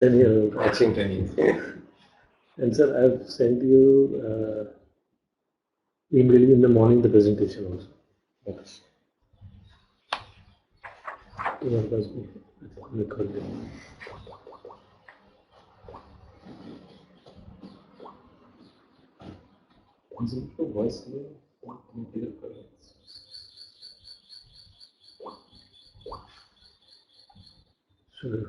10 years. Matching 10 years. And sir, I've sent you immediately in the morning the presentation also. Okay. तुम्हारे पास भी निकाल दे. Voice Sure.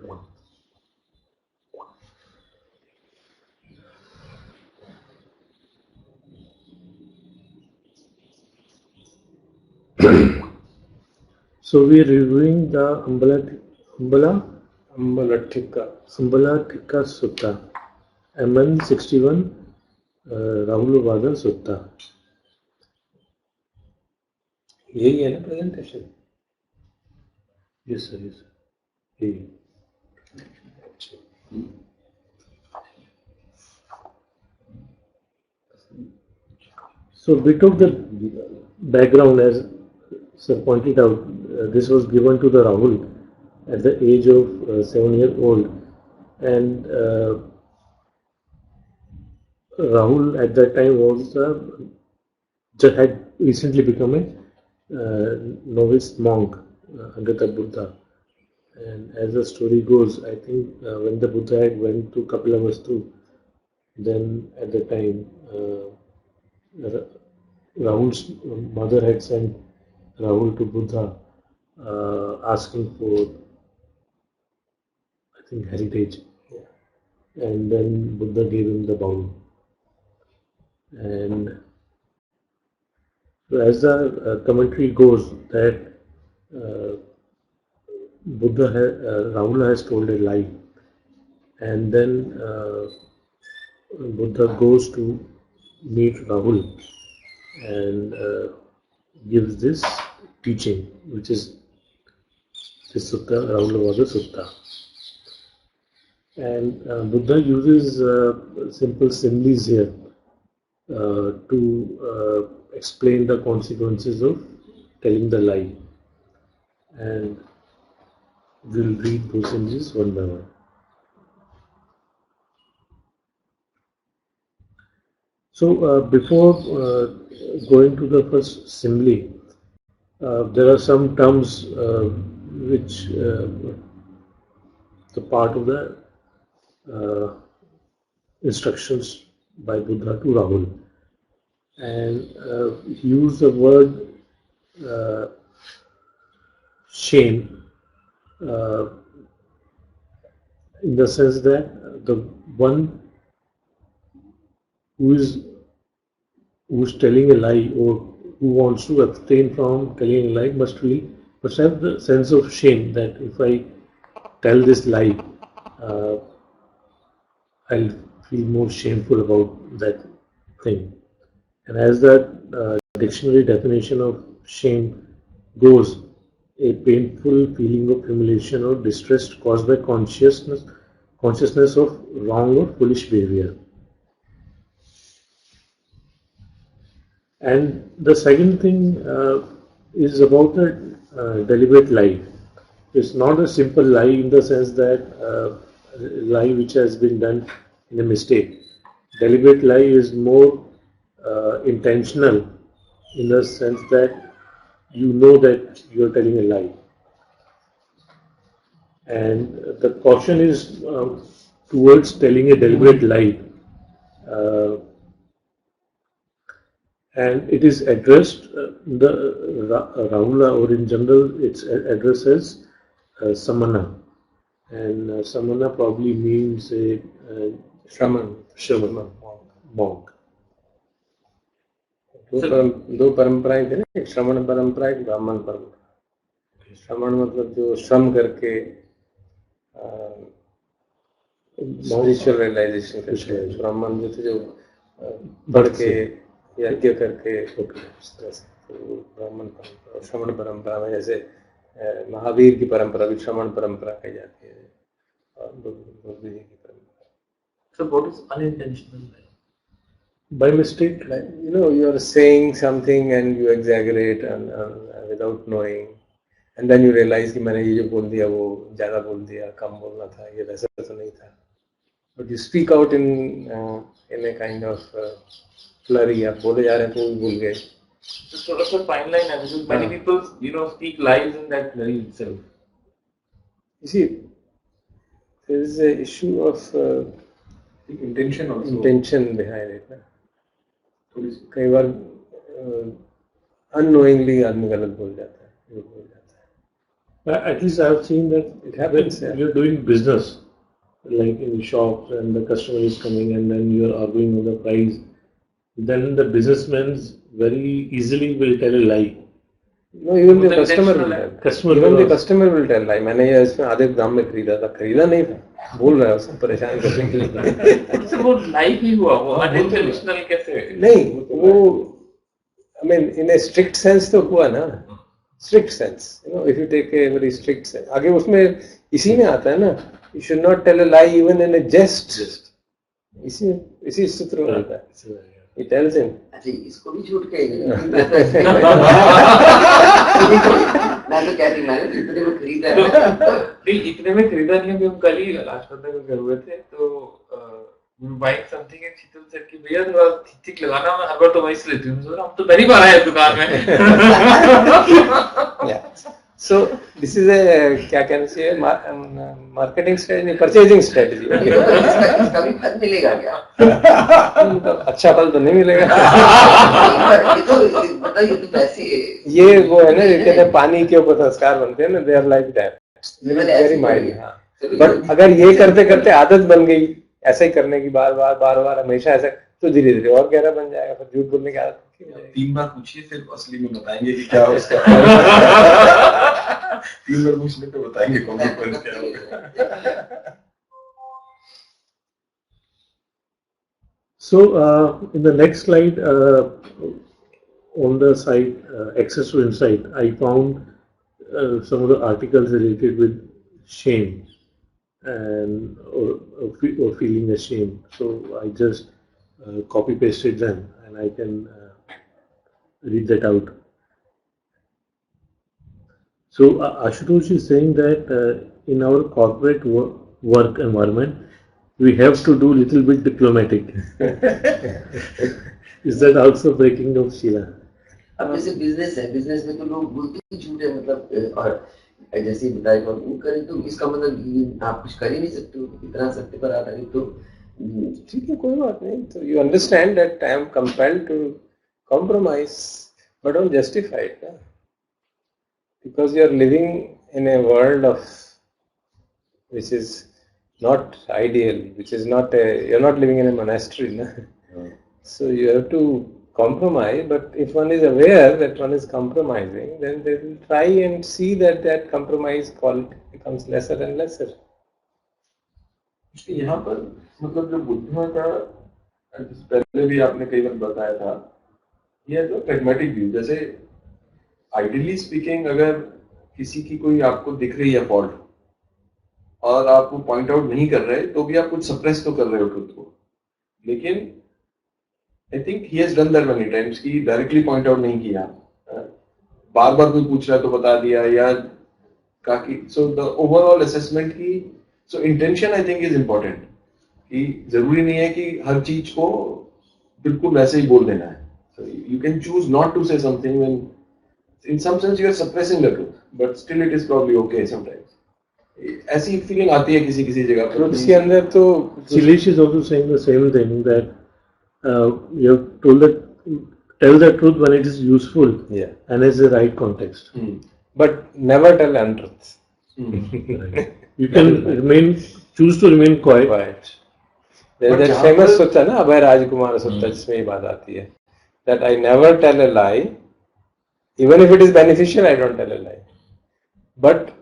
So we are reviewing the Ambalatika Sutta, MN 61, Rahulvada Sutta. यही है ना presentation? Yes sir, yes sir. यही. So we took the background as sir pointed out. This was given to the Rahul at the age of 7 years old, and Rahul at that time was just had recently become a novice monk under the Buddha. And as the story goes, I think when the Buddha had went to Kapilavastu, then at the time Rahul's mother had sent Rahul to Buddha asking for, I think, heritage. And then Buddha gave him the bowl. And so as the commentary goes, that Rahul has told a lie, and then Buddha goes to meet Rahul and gives this teaching, which is this sutta, Rahulvada Sutta. And Buddha uses simple similes here to explain the consequences of telling the lie. And we'll read those images one by one. So before going to the first simile, there are some terms which the part of the instructions by Buddha to Rahul, and he used the word shame in the sense that the one who's telling a lie or who wants to abstain from telling a lie must have the sense of shame that if I tell this lie, I'll feel more shameful about that thing. And as that dictionary definition of shame goes, a painful feeling of humiliation or distress caused by consciousness of wrong or foolish behavior. And the second thing is about a deliberate lie. It's not a simple lie in the sense that lie which has been done in a mistake. Deliberate lie is more intentional in the sense that you know that you are telling a lie. And the caution is towards telling a deliberate lie. And it is addressed, Rahula, or in general, it's addressed as samana. And samana probably means a shaman, monk. दो परंपराएं थी ना, एक श्रवण परंपरा, एक ब्राह्मण परंपरा। श्रवण मतलब जो श्रम करके स्पिरिचुअल रियलाइजेशन करते हैं, ब्राह्मण जो थे जो बढ़ के यज्ञ करके ब्राह्मण परंपरा। श्रवण परंपरा में जैसे महावीर की परंपरा भी श्रवण परंपरा कही जाती है, और बुद्ध जी की परंपरा। So what is unintentional lie? By mistake, like, you are saying something and you exaggerate and without knowing, and then you realize कि मैंने ये जो बोल दिया वो ज़्यादा बोल दिया, कम बोलना था, ये वैसा तो नहीं था. But you speak out in a kind of flurry. आप बोले जा रहे हैं तो भी भूल गए. So sort of a fine line, because many people, speak lies in that flurry itself. You see, there is a issue of intention also. Intention behind it. ना? कई बार unknowingly आदमी गलत बोल जाता है, झूठ बोल जाता है. At least I have seen that It happens, when yeah. you're doing business, like in the shop, and the customer is coming, and then you're arguing over the price, then the businessman very easily will tell a lie. No, even the With customer will intentional tell. Even the customer will tell lie. मैंने ये इसमें आधे दाम में खरीदा था, खरीदा नहीं था, बोल रहा है उसको परेशान करने के लिए. It's about life ही हुआ, वो unintentional कैसे? नहीं, वो I mean in a strict sense तो हुआ ना, strict sense. If you take a very strict sense, आगे उसमें इसी में आता है ना, you should not tell a lie even in a jest. इसी सूत्र में आता है. He tells him. अच्छा इसको भी झूठ कहेंगे. मैं तो कह रही मैंने इतने में खरीदा है. नहीं इतने में खरीदा नहीं. अभी हम कल ही लाजपत में गए हुए थे तो बाइक समथिंग एक शीतल सेट की भैया थोड़ा ठीक लगाना, मैं हर बार तो वहीं से लेती हूँ. हम तो पहली बार आए दुकान में. So this is a क्या कहना चाहिए marketing strategy, purchasing strategy. इसका भी फल मिलेगा क्या? अच्छा फल तो नहीं मिलेगा. ये तो वैसे ये वो है ना, कहते हैं पानी के ऊपर संस्कार बनते हैं ना, they are like that. Very mild. But अगर ये करते करते आदत बन गई ऐसा ही करने की, बार बार हमेशा ऐसा, तो धीरे धीरे और गहरा बन जाएगा. फिर झूठ बोलने की आदत 3 बार पूछिए फिर असली में बताएंगे कि क्या उसका 3 बार पूछने पे बताएंगे कॉन्सिक्वेंस क्या होगा. So in the next slide, on the site Access to Insight, I found some of the articles related with shame and or feeling ashamed. So I just copy pasted them, and I can read that out. So Ashutosh is saying that in our corporate work environment, we have to do little bit diplomatic. Is that also breaking of Sheila? अब जैसे business है, business में तो लोग बोलते हैं झूठ है, मतलब और जैसे बताया वो करें तो इसका मतलब आप कुछ कर ही नहीं सकते हो, इतना सत्य पर आधारित. तो ठीक है, कोई बात नहीं. So you understand that I am compelled to compromise, but don't justify it, because you are living in a world of which is not ideal, which is not you are not living in a monastery, na? So you have to compromise. But if one is aware that one is compromising, then they will try and see that that compromise quality becomes lesser and lesser. यहाँ पर मतलब जो बुद्धिमत्ता पहले भी आपने कई बार बताया था, ये जो प्रैग्मेटिक व्यू, जैसे आइडियली स्पीकिंग अगर किसी की कोई आपको दिख रही है फॉल्ट और आप वो पॉइंट आउट नहीं कर रहे तो भी आप कुछ सप्रेस तो कर रहे हो खुद को, लेकिन I think he has done that many times कि डायरेक्टली पॉइंट आउट नहीं किया, बार बार कोई पूछ रहा है तो बता दिया या काफी. सो द ओवरऑल असेसमेंट की, so intention I think is important, कि जरूरी नहीं है कि हर चीज को बिल्कुल वैसे ही बोल देना है. So you can choose not to say something when in some sense you are suppressing the truth, but still it is probably okay sometimes. ऐसी फीलिंग आती है किसी किसी जगह पर. उसके अंदर तो Shilesh is also saying the same thing, that you have told that tell the truth when it is useful, yeah, and is the right context. but never tell untruths. Right. You can choose to remain quiet. Quiet. There's that famous sutta na, Abhay Rajkumar sutta, जिसमें ये बात आती है, that I never tell a lie, even if it is beneficial. I don't tell a lie, but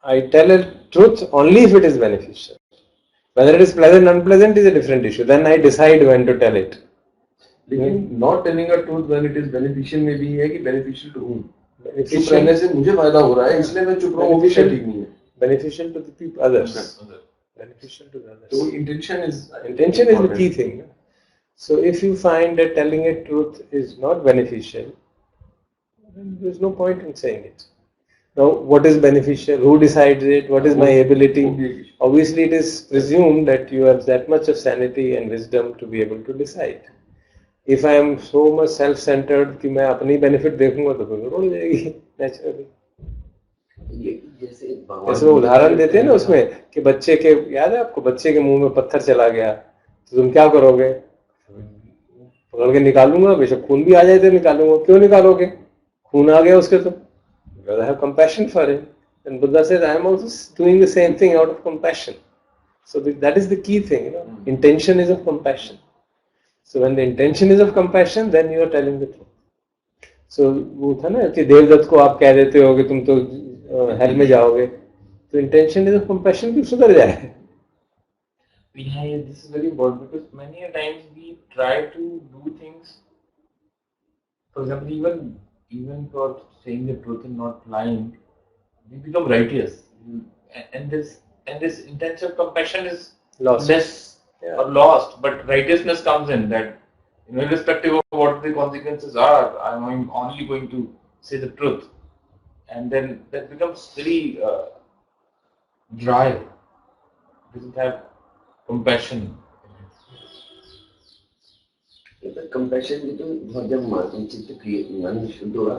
I tell a truth only if it is beneficial. Whether it is pleasant or unpleasant is a different issue. Then I decide when to tell it. लेकिन not telling a truth when it is beneficial में भी है कि beneficial to whom? चुप Beneficial, रहने से मुझे फायदा हो रहा है इसलिए मैं चुप रहूं, वो भी ठीक नहीं है. beneficial to the people, others. Beneficial to the others. So intention is the key thing. So if you find that telling a truth is not beneficial, then there is no point in saying it. Now, what is beneficial? Who decides it? What is my ability? Obviously, it is presumed that you have that much of sanity and wisdom to be able to decide. If I am so much self-centered कि मैं अपनी benefit देखूंगा तो फिर उड़ जाएगी naturally. जैसे वो उदाहरण देते हैं ना उसमें कि बच्चे के, याद है आपको, बच्चे के मुंह में पत्थर चला गया तो तुम क्या करोगे? पकड़ के निकालूंगा, बेशक खून भी आ जाए तो निकालूंगा. क्यों निकालोगे? खून आ गया उसके तो. Because I have compassion for him. And Buddha says, I am also doing the same thing out of compassion. So that is the key thing, you know. Intention is of compassion. So when the intention is of compassion, then you are telling the truth. So वो था ना कि देवदत्त को आप कह देते हो कि तुम तो हेल में जाओगे, तो intention is of compassion कि सुधर जाए. Yeah, this is very important because many a times we try to do things. For example, even for saying the truth and not lying, we become righteous, and this intention of compassion is Lost. less or lost. But righteousness comes in that, irrespective of what the consequences are, I'm only going to say the truth, and then that becomes very dry. It doesn't have compassion. Compassion भी तो बहुत जब चित्त मन शुद्ध होगा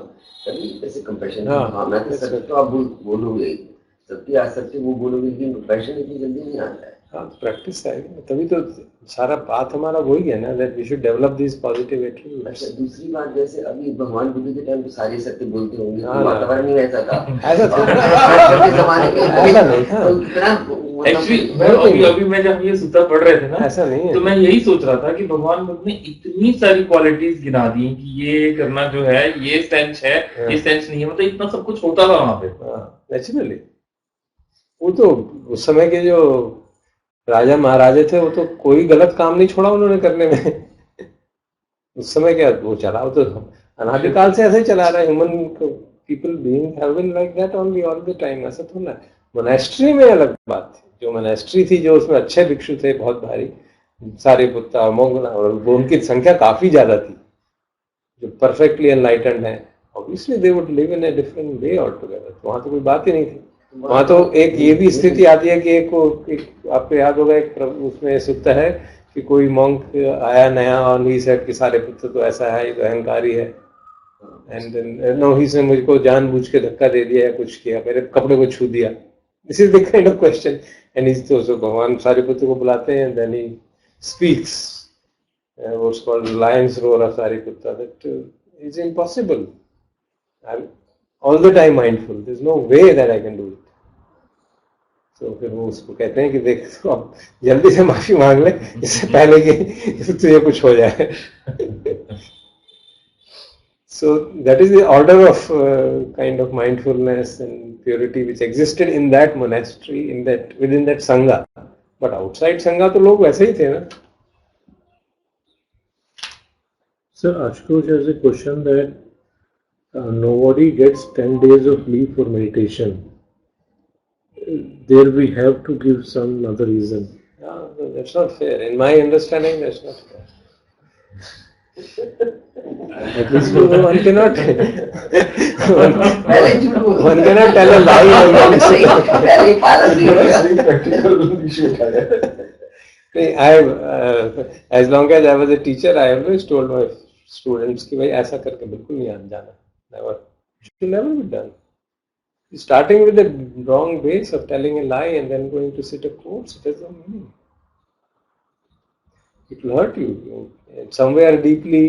तभी ऐसे कंपैशन की भावना के सत्य तो आप बोलोगे, सत्य असत्य वो बोलोगे, लेकिन कंपैशन इतनी जल्दी नहीं आता है. हाँ, प्रैक्टिस आएगी तभी तो सारा बात हमारा वही है ना, that we should develop this positive attitude. अच्छा, दूसरी बात, जैसे अभी भगवान बुद्ध के टाइम पे सारे सत्य बोलते होंगे, वातावरण ही ऐसा था. ऐसा था जमाने में ऐसा नहीं था. एक्चुअली अभी मैं जब ये सूत्र पढ़ रहे थे ना, ऐसा नहीं है. तो मैं यही सोच रहा था कि भगवान बुद्ध ने इतनी सारी क्वालिटीज गिना दी कि ये करना जो है, ये सेंस है, ये सेंस नहीं है, मतलब इतना सब कुछ होता था वहां पे. नेचुरली वो तो उस समय के जो राजा महाराजे थे वो तो कोई गलत काम नहीं छोड़ा उन्होंने करने में. उस समय क्या वो चला, वो तो अनादिकाल से ऐसे ही चला रहा है. Human people being have been like that only all the time. ऐसा थोड़ा है. मोनेस्ट्री में अलग बात थी. जो मोनेस्ट्री थी, जो उसमें अच्छे भिक्षु थे बहुत भारी, सारिपुत्ता, मोगला, और उनकी संख्या काफी ज्यादा थी जो परफेक्टली एनलाइटेंड है. Obviously they would live in a different way all together. वहां तो कोई बात ही नहीं थी. वहां तो एक ये भी स्थिति आती है कि एक आपको याद होगा, एक उसमें सूत्र है कि कोई मॉन्क आया नया और ही सेड कि सारे पुत्र तो ऐसा है, ये तो अहंकारी है. एंड नो, ही मुझको जानबूझ के धक्का दे दिया या कुछ किया, मेरे कपड़े को छू दिया. This is the kind of question. And is तो भगवान सारे पुत्र को बुलाते हैं, then he speaks. what's called lion's roar of Sariputta, that is impossible. I'm all the time mindful. There's no way that I can do it. So फिर वो उसको कहते हैं कि देख, तो अब जल्दी से माफी मांग ले इससे पहले कि तुझे कुछ हो जाए. So that is the order of kind of mindfulness and purity which existed in that monastery, within that sangha. But outside sangha तो लोग वैसे ही थे ना. Sir, Ashutosh has a question that nobody gets 10 days of leave for meditation. There we have to give some other reason. No, that's not fair. In my understanding, that's not fair. At least one cannot one cannot tell a lie. As long as I was a teacher, I always told my students कि भाई ऐसा करके बिल्कुल नहीं आना जाना. Never. It should never be done. Starting with the wrong base of telling a lie and then going to sit a course, it has no meaning. It will hurt you. Somewhere deeply,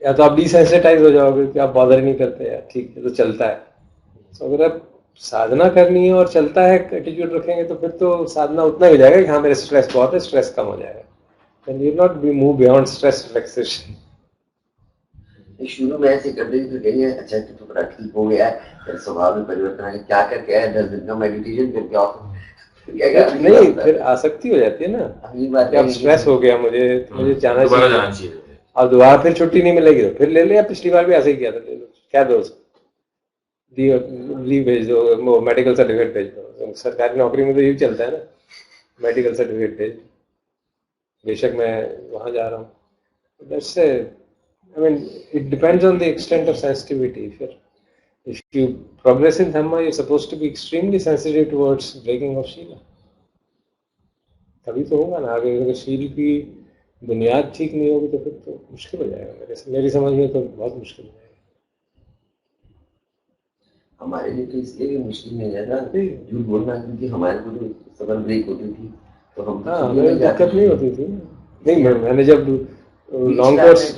या तो आप desensitize हो जाओगे कि आप bother नहीं करते यार, ठीक है तो चलता है. So अगर आप साधना करनी है और चलता है एटीट्यूड रखेंगे तो फिर तो साधना उतना ही हो जाएगा कि हाँ मेरे स्ट्रेस बहुत है, स्ट्रेस कम हो जाएगा. Then you will not be move beyond stress relaxation. शुरू में ऐसे करते थे तो कहिए अच्छा तो थोड़ा ठीक हो गया है, फिर स्वभाव में परिवर्तन आया, क्या करके आया 10 दिन का मेडिटेशन करके आओ. नहीं, फिर आसक्ति हो जाती है ना. अब स्ट्रेस हो गया मुझे जाना चाहिए और दोबारा फिर छुट्टी नहीं मिलेगी तो फिर ले ले. पिछली बार भी ऐसे ही किया था, ले लो, क्या दो लीव भेज दो, मेडिकल सर्टिफिकेट भेज दो. सरकारी नौकरी में तो यही चलता है ना, मेडिकल सर्टिफिकेट भेज. बेशक मैं वहां जा रहा हूँ. That's I mean, it depends on the extent of sensitivity. If you progress in Dhamma, you're supposed to be extremely sensitive towards breaking of Shila. तभी तो होगा ना आगे अगर शील की बुनियाद ठीक नहीं होगी तो फिर तो मुश्किल हो जाएगा मेरी समझ में तो बहुत मुश्किल हो जाएगा हमारे लिए तो इसलिए भी मुश्किल नहीं है ना झूठ बोलना क्योंकि हमारे को तो सबर ब्रेक होती थी तो हम हमें दिक्कत नहीं होती थी नहीं मैंने जब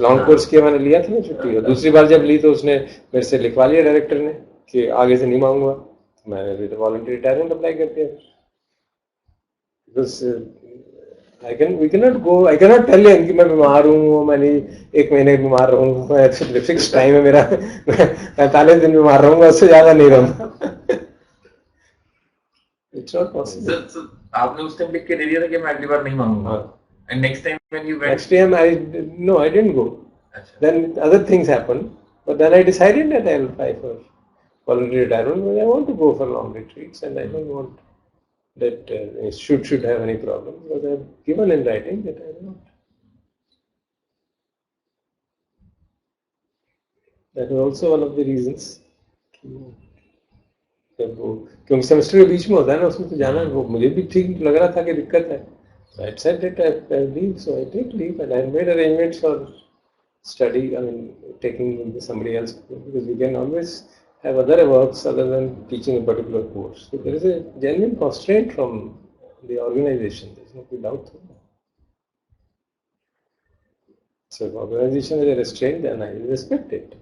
लॉन्ग कोर्स किया मैंने लिया था ना छुट्टी और दूसरी बार जब ली तो उसने मेरे से लिखवा लिया डायरेक्टर ने कि आगे से नहीं मांगूंगा मैंने तो वॉलंटरी रिटायरमेंट अप्लाई कर दिया because we cannot go I cannot tell you कि मैं बीमार हूँ मैंने 1 महीने बीमार रहूँगा फिक्स टाइम है मेरा 45 दिन बीमार रहूँगा उससे ज्यादा नहीं रहूँगा It's not possible. So, आपने उस टाइम लिख के दे दिया था कि मैं अगली बार नहीं मांगूंगा and next time when you went next time I didn't go then other things happened but then I decided that I will apply for voluntary retirement because I want to go for long retreats and I don't want that should have any problem because I have given in writing that I will not. That was also one of the reasons. क्योंकि semester के बीच में होता है ना उसमें तो जाना वो मुझे भी ठीक लग रहा था कि दिक्कत है so I said that I leave so I take leave and I made arrangements for study taking somebody else because we can always have other works other than teaching a particular course so there is a genuine constraint from the organization there is no doubt so if organization is a restraint then I respect it.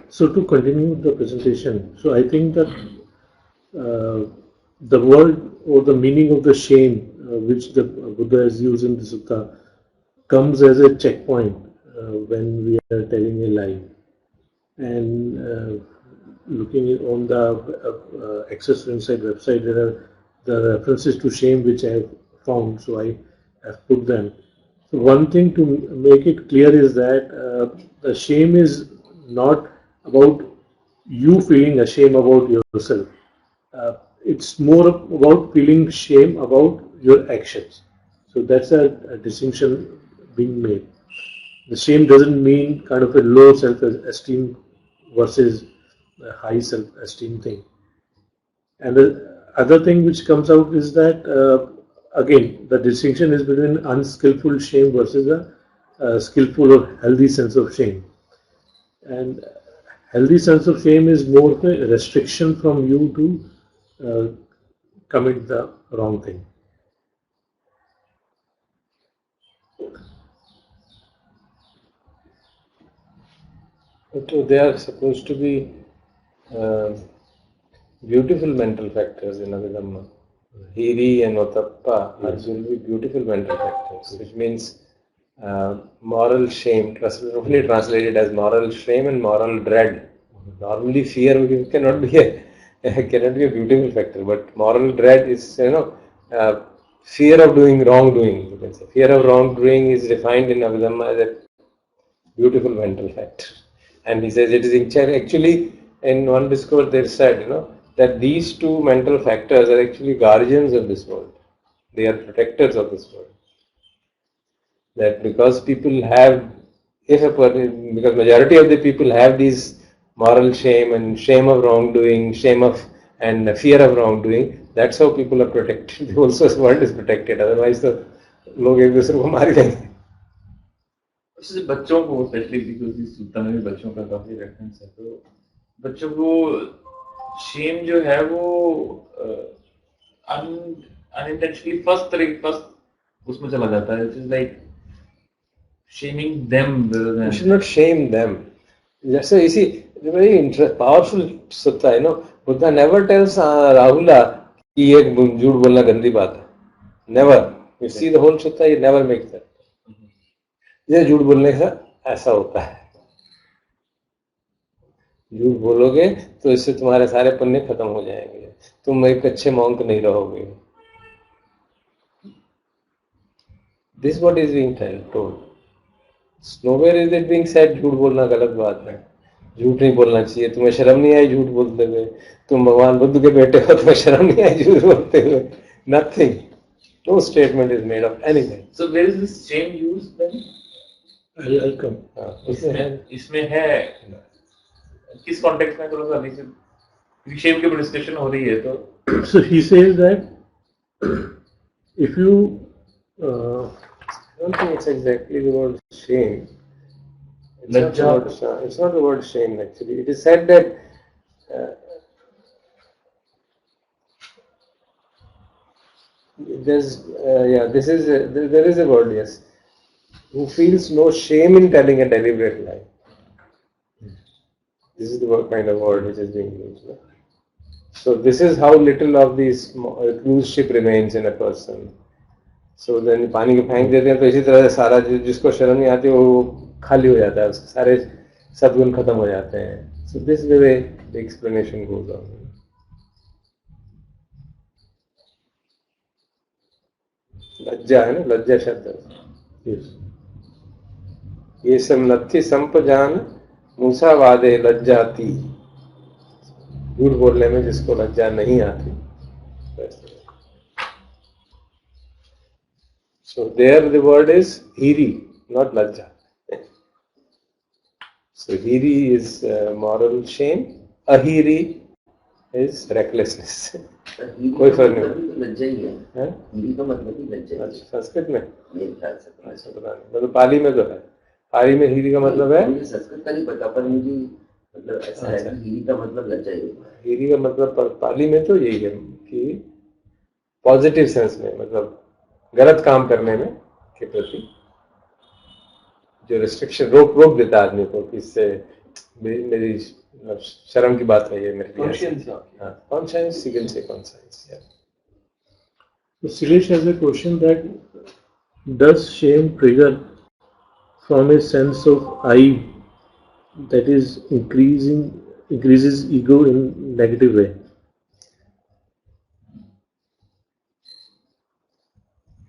So to continue the presentation, so I think that the word or the meaning of the shame which the Buddha has used in the sutta comes as a checkpoint when we are telling a lie. And looking on the Access to Insight website, there are the references to shame which I have found, so I have put them. So one thing to make it clear is that the shame is not about you feeling ashamed about yourself. It's more about feeling shame about your actions. So that's a distinction being made. The shame doesn't mean kind of a low self-esteem versus a high self-esteem thing. And the other thing which comes out is that again the distinction is between unskillful shame versus a skillful or healthy sense of shame. And healthy sense of shame is more of a restriction from you to commit the wrong thing. So they are supposed to be beautiful mental factors in Abhidhamma. Hiri and Otappa are going to be beautiful mental factors, which means moral shame, roughly translated as moral shame and moral dread. Normally, fear cannot be a beautiful factor, but moral dread is fear of doing wrongdoing. You can say fear of wrongdoing is defined in Abhidhamma as a beautiful mental factor, and he says it is actually in one discourse they said that these two mental factors are actually guardians of this world. They are protectors of this world. That because people have, because majority of the people have these moral shame and shame of wrongdoing, and fear of wrongdoing, that's how people are protected. The whole world is protected. Otherwise, the लोग एक दूसरे को मार देंगे. बच्चों को specially because इस सूत्र में भी बच्चों का काफी रेफरेंस है तो बच्चों को शेम जो है वो unintentionally फर्स्ट उसमें चला जाता है. It's like shaming them rather than... You should not shame them. So you see, very powerful sutta, Buddha never tells Rahula कि ये झूठ बोलना गंदी बात है. Never. You see the whole sutta, he never makes that. ये झूठ बोलने से ऐसा होता है. झूठ बोलोगे तो इससे तुम्हारे सारे पुण्य खत्म हो जाएंगे. तुम एक अच्छे मॉन्क नहीं रहोगे. This is what is being told. Nowhere is it being said झूठ बोलना गलत बात है. झूठ नहीं बोलना चाहिए. तुम्हें शर्म नहीं आई झूठ बोलते हुए. तुम भगवान बुद्ध के बेटे हो तुम्हें शर्म नहीं आई झूठ बोलते हुए. Nothing. No statement is made of anything. So where is this shame used then? I'll come. इसमें है किस कॉन्टेक्स्ट में थोड़ा सा अभी से शेम के ऊपर डिस्कशन हो रही है तो So he says that if you I don't think it's exactly the word shame. It's not the word shame actually. It is said that there is a word, yes. Who feels no shame in telling a deliberate lie. This is the kind of word which is being used. No? So this is how little of this clueship remains in a person. So then पानी को फेंक देते हैं तो इसी तरह से सारा जिसको शर्म नहीं आती वो खाली हो जाता है, उसके सारे सद्गुण खत्म हो जाते हैं. So this is the way the explanation goes on. लज्जा है ना, लज्जा शब्द. yes. ये सब नथी संपजान मूसा वादे लज्जाती. झूठ बोलने में जिसको लज्जा नहीं आती. So there the word is hiri, not lajja. So hiri is moral shame, ahiri is recklessness. कोई फर्क नहीं. लज्जा ही है. हिरी का मतलब ही लज्जा है. संस्कृत में मेरे ख्याल से पता नहीं, मतलब पाली में तो है. पाली में हिरी का मतलब है. मुझे संस्कृत का नहीं पता पर मुझे मतलब ऐसा है कि हिरी का मतलब लज्जा ही है. हिरी का मतलब पाली में तो यही है कि पॉजिटिव सेंस में, मतलब गलत काम करने में के प्रति जो रिस्ट्रिक्शन रोक देता है आदमी को कि इससे मेरी शर्म की बात है ये मेरे लिए. Conscience, you can say conscience. Yeah. So Silesh has a question that does shame trigger from a sense of I that is increases ego in negative way?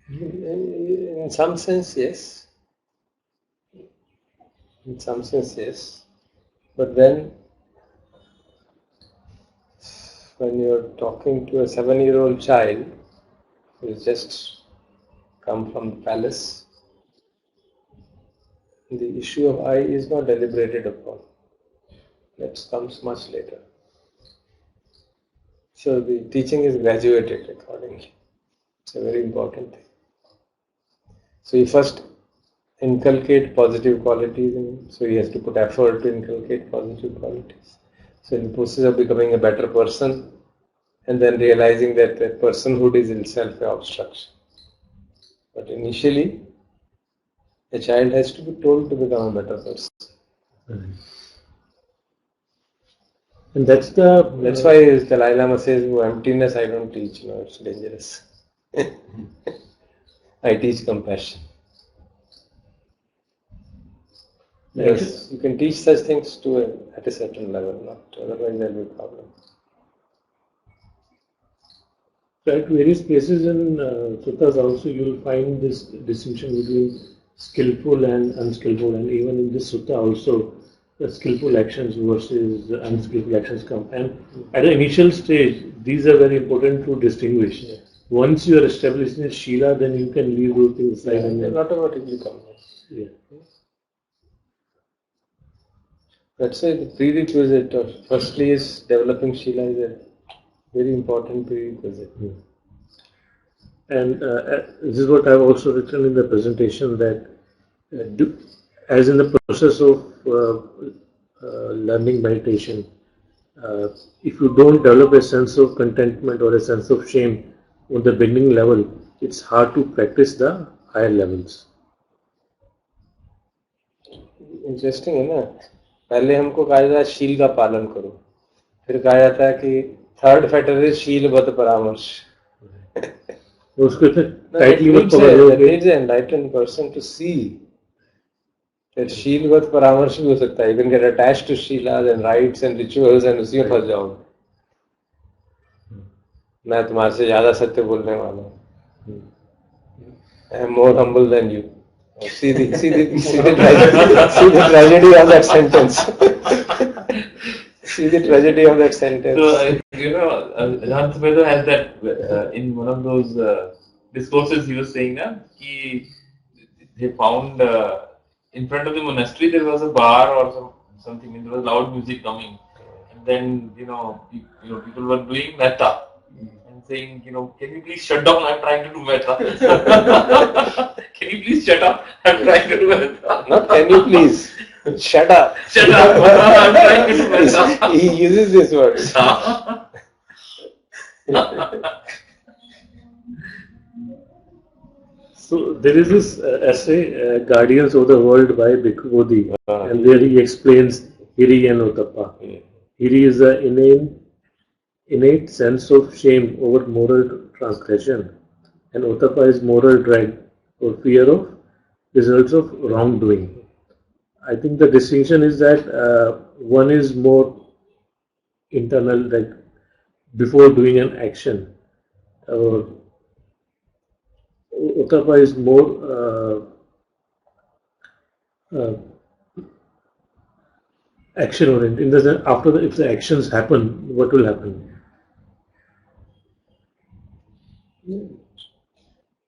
In some sense, yes. In some sense, yes. But then, when you're talking to a 7-year-old child who's just come from the palace, the issue of I is not deliberated upon. That comes much later. So the teaching is graduated accordingly. It's a very important thing. So you first inculcate positive qualities in him. So he has to put effort to inculcate positive qualities. So in the process of becoming a better person, and then realizing that that personhood is itself an obstruction. But initially, a child has to be told to become a better person. And that's why the Dalai Lama says, emptiness I don't teach, it's dangerous. I teach compassion. Yes, you can teach such things at a certain level, otherwise there will be a problem. So at various places in suttas also you will find this distinction between skillful and unskillful, and even in this sutta also the skillful actions versus unskillful actions come. And at the initial stage, these are very important to distinguish. Yeah. Once you are established in Shila, then you can leave those things aside. And then automatically come. Yeah. That's why the prerequisite of firstly is developing Shila is a very important prerequisite. And this is what I've also written in the presentation, that as in the process of learning meditation, if you don't develop a sense of contentment or a sense of shame on the beginning level, it's hard to practice the higher levels. Interesting है ना. पहले हमको कहा जाता है शील का पालन करो, फिर कहा जाता है कि थर्ड फैक्टर इज शीलवत परामर्श. उसको टाइटली मत पकड़ो. Needs an enlightened person to see that शीलवत परामर्श भी हो सकता है. You can get attached to शीलास and rites and rituals and उसी में फंस जाओगे. मैं तुम्हारे से ज्यादा सत्य बोलने वाला हूँ. I am more humble than you. See the tragedy of that sentence. See the tragedy of that sentence. So, Rant Vedo has that in one of those discourses he was saying that they found in front of the monastery there was a bar or something, and there was loud music coming, and then people were doing metta and saying, can you please shut down? I'm trying to do metta. Can you please shut up? I'm trying to do metta. Not can you please shut up. Shut up. I'm trying to do metta. He uses this word. So there is this essay, Guardians of the World by Bhikkhu Bodhi, and there he explains Hiri and Ottappa. Hiri is an innate sense of shame over moral transgression, and Ottappa is moral dread or fear of results of wrongdoing. I think the distinction is that one is more internal, like before doing an action. Ottappa is more action oriented. In the sense, if the actions happen, what will happen?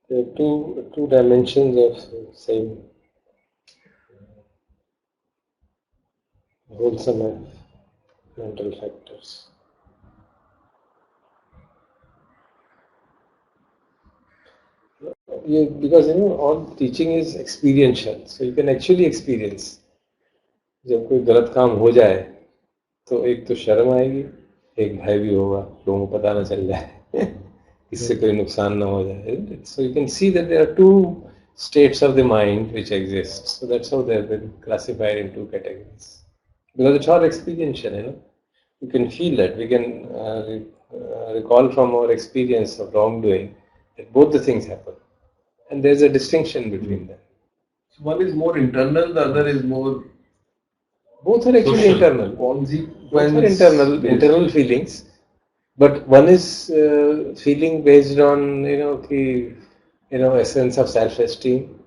There are two dimensions of same wholesome and mental factors. Because all teaching is experiential, so you can actually experience. जब कोई गलत काम हो जाए तो एक तो शर्म आएगी, एक भय भी होगा, लोगों को पता ना चल जाए, इससे कोई नुकसान ना हो जाए. So you can see that there are two states of the mind which exist. So that's how they have been classified in two categories. Because it's all experiential, You can feel that. We can recall from our experience of wrongdoing that both the things happen. And there's a distinction between them. So one is more internal, the other is more. Both are actually social. internal. Both are internal feelings. But one is feeling based on, a sense of self-esteem.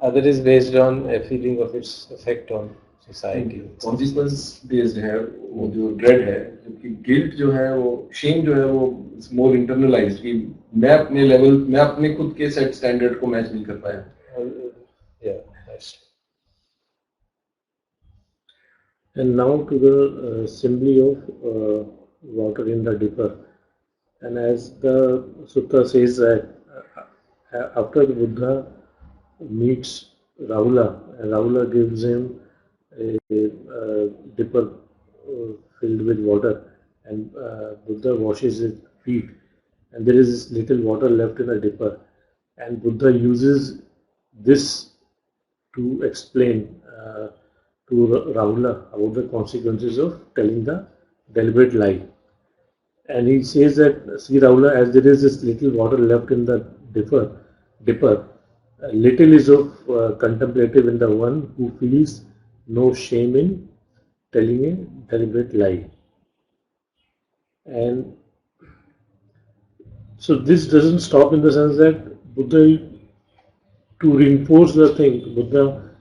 Other is based on a feeling of its effect on society. Consequence based है, वो जो dread है, जबकि guilt जो है, वो shame जो है, वो it's more internalized कि मैं अपने level, मैं अपने खुद के set standard को match नहीं कर पाया. Yeah, that's true. And now to the simile of water in the dipper. And as the sutta says that after the Buddha meets Rahula, and Rahula gives him a dipper filled with water, and Buddha washes his feet, and there is this little water left in the dipper, and Buddha uses this to explain to Rahula about the consequences of telling the deliberate lie. And he says that, see Rahula, as there is this little water left in the dipper, little is of contemplative in the one who feels no shame in telling a deliberate lie. And so this doesn't stop in the sense that Buddha, to reinforce the thing, Buddha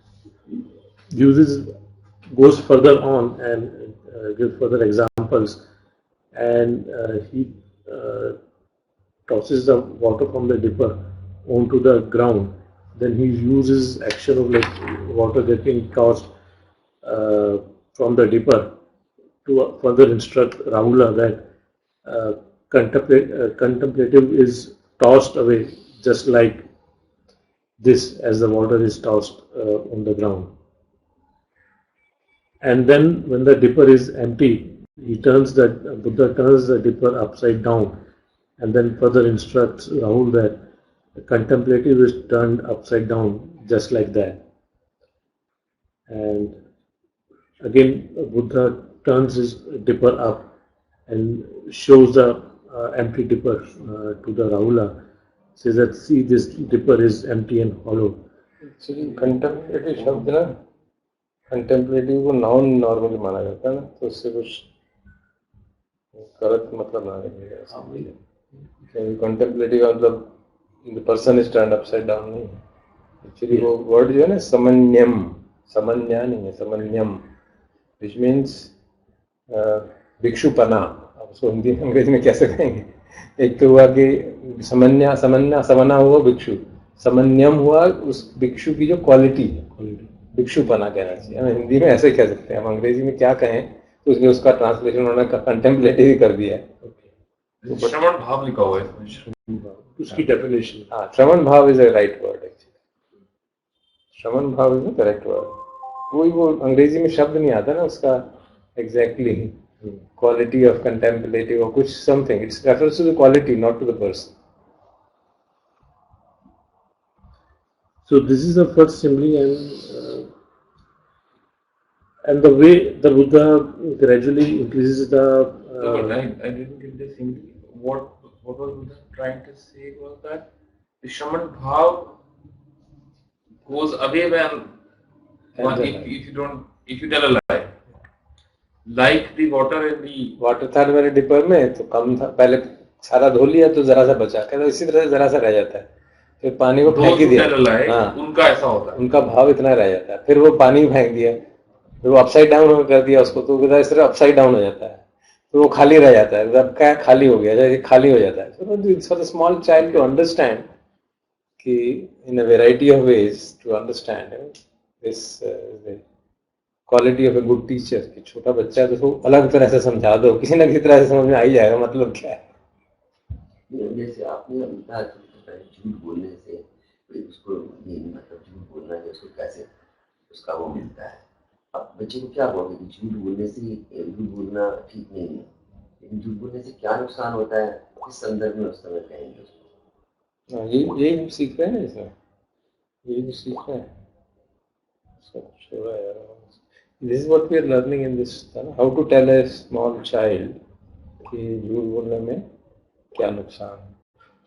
goes further on and gives further examples, and he tosses the water from the dipper onto the ground. Then he uses action of like water getting tossed from the dipper to further instruct Rahula that contemplative is tossed away just like this, as the water is tossed on the ground. And then when the dipper is empty, Buddha turns the dipper upside down, and then further instructs Rahul that the contemplative is turned upside down just like that. And again, Buddha turns his dipper up and shows the empty dipper to the Rahula. Says that, see, this dipper is empty and hollow. Actually, contemplative शब्द ना, contemplative को noun normally माना जाता है ना, तो उससे कुछ गलत मतलब ना लगेगा. क्योंकि contemplative मतलब the person is turned upside down नहीं. Actually वो word जो है ना, samanyam, samanya नहीं है, samanyam, which means भिक्षुपना. आप उसको हिंदी अंग्रेजी में कैसे कहेंगे? एक तो हुआ कि समना हुआ भिक्षु, समन्यम हुआ उस भिक्षु की जो क्वालिटी है, भिक्षुपना कहना चाहिए, हम हिंदी में ऐसे कह सकते हैं, हम अंग्रेजी में क्या कहें तो उसमें उसका ट्रांसलेशन उन्होंने कंटेम्पलेटिव ही कर दिया है। श्रवण भाव लिखा हुआ है इसमें। उसकी डेफिनेशन। हाँ, shravan bhav is a right word actually, shravan bhav is the correct word. कोई वो अंग्रेजी में शब्द नहीं आता ना उसका एग्जैक्टली, क्वालिटी ऑफ कंटेम्पलेटिव और कुछ something, it's refers to the quality not to the person. So this is the first simile, and the way the Buddha gradually increases the. No, but I didn't get the thing. What was Buddha trying to say was that the shaman bhav goes away if you tell a lie. Like the water in the water था मेरे dipper में तो कम था, पहले सारा धो लिया तो जरा सा बचा, कहते इसी तरह जरा सा रह जाता है, फिर पानी को फेंक ही दिया। हाँ, उनका ऐसा होता है, उनका भाव इतना रह जाता है, फिर वो पानी फेंक दिया, फिर वो अपसाइड डाउन कर दिया उसको, तो कहता इस तरह अपसाइड डाउन हो जाता है, तो वो खाली रह जाता है, जब क्या खाली हो गया, जैसे खाली हो जाता है। For the small child to understand कि in a variety of ways to understand this quality of a good teacher, कि छोटा बच्चा है तो उसको अलग तरह से समझा दो, किसी न किसी तरह से समझ में आ ही जाएगा मतलब क्या है। जैसे आपने बताया झूठ बोलने से उसको मतलब झूठ बोलना है उसको कैसे उसका वो मिलता है, अब बच्चे को क्या बोलोगे कि झूठ बोलने से झूठ बोलना ठीक नहीं है, लेकिन झूठ बोलने से क्या नुकसान होता है, किस संदर्भ में उस समय कहेंगे उसको? यही हम सीख रहे हैं इसमें, यही सीख रहे हैं। This is what we are learning in this, how to tell a small child कि झूठ बोलने में क्या नुकसान है।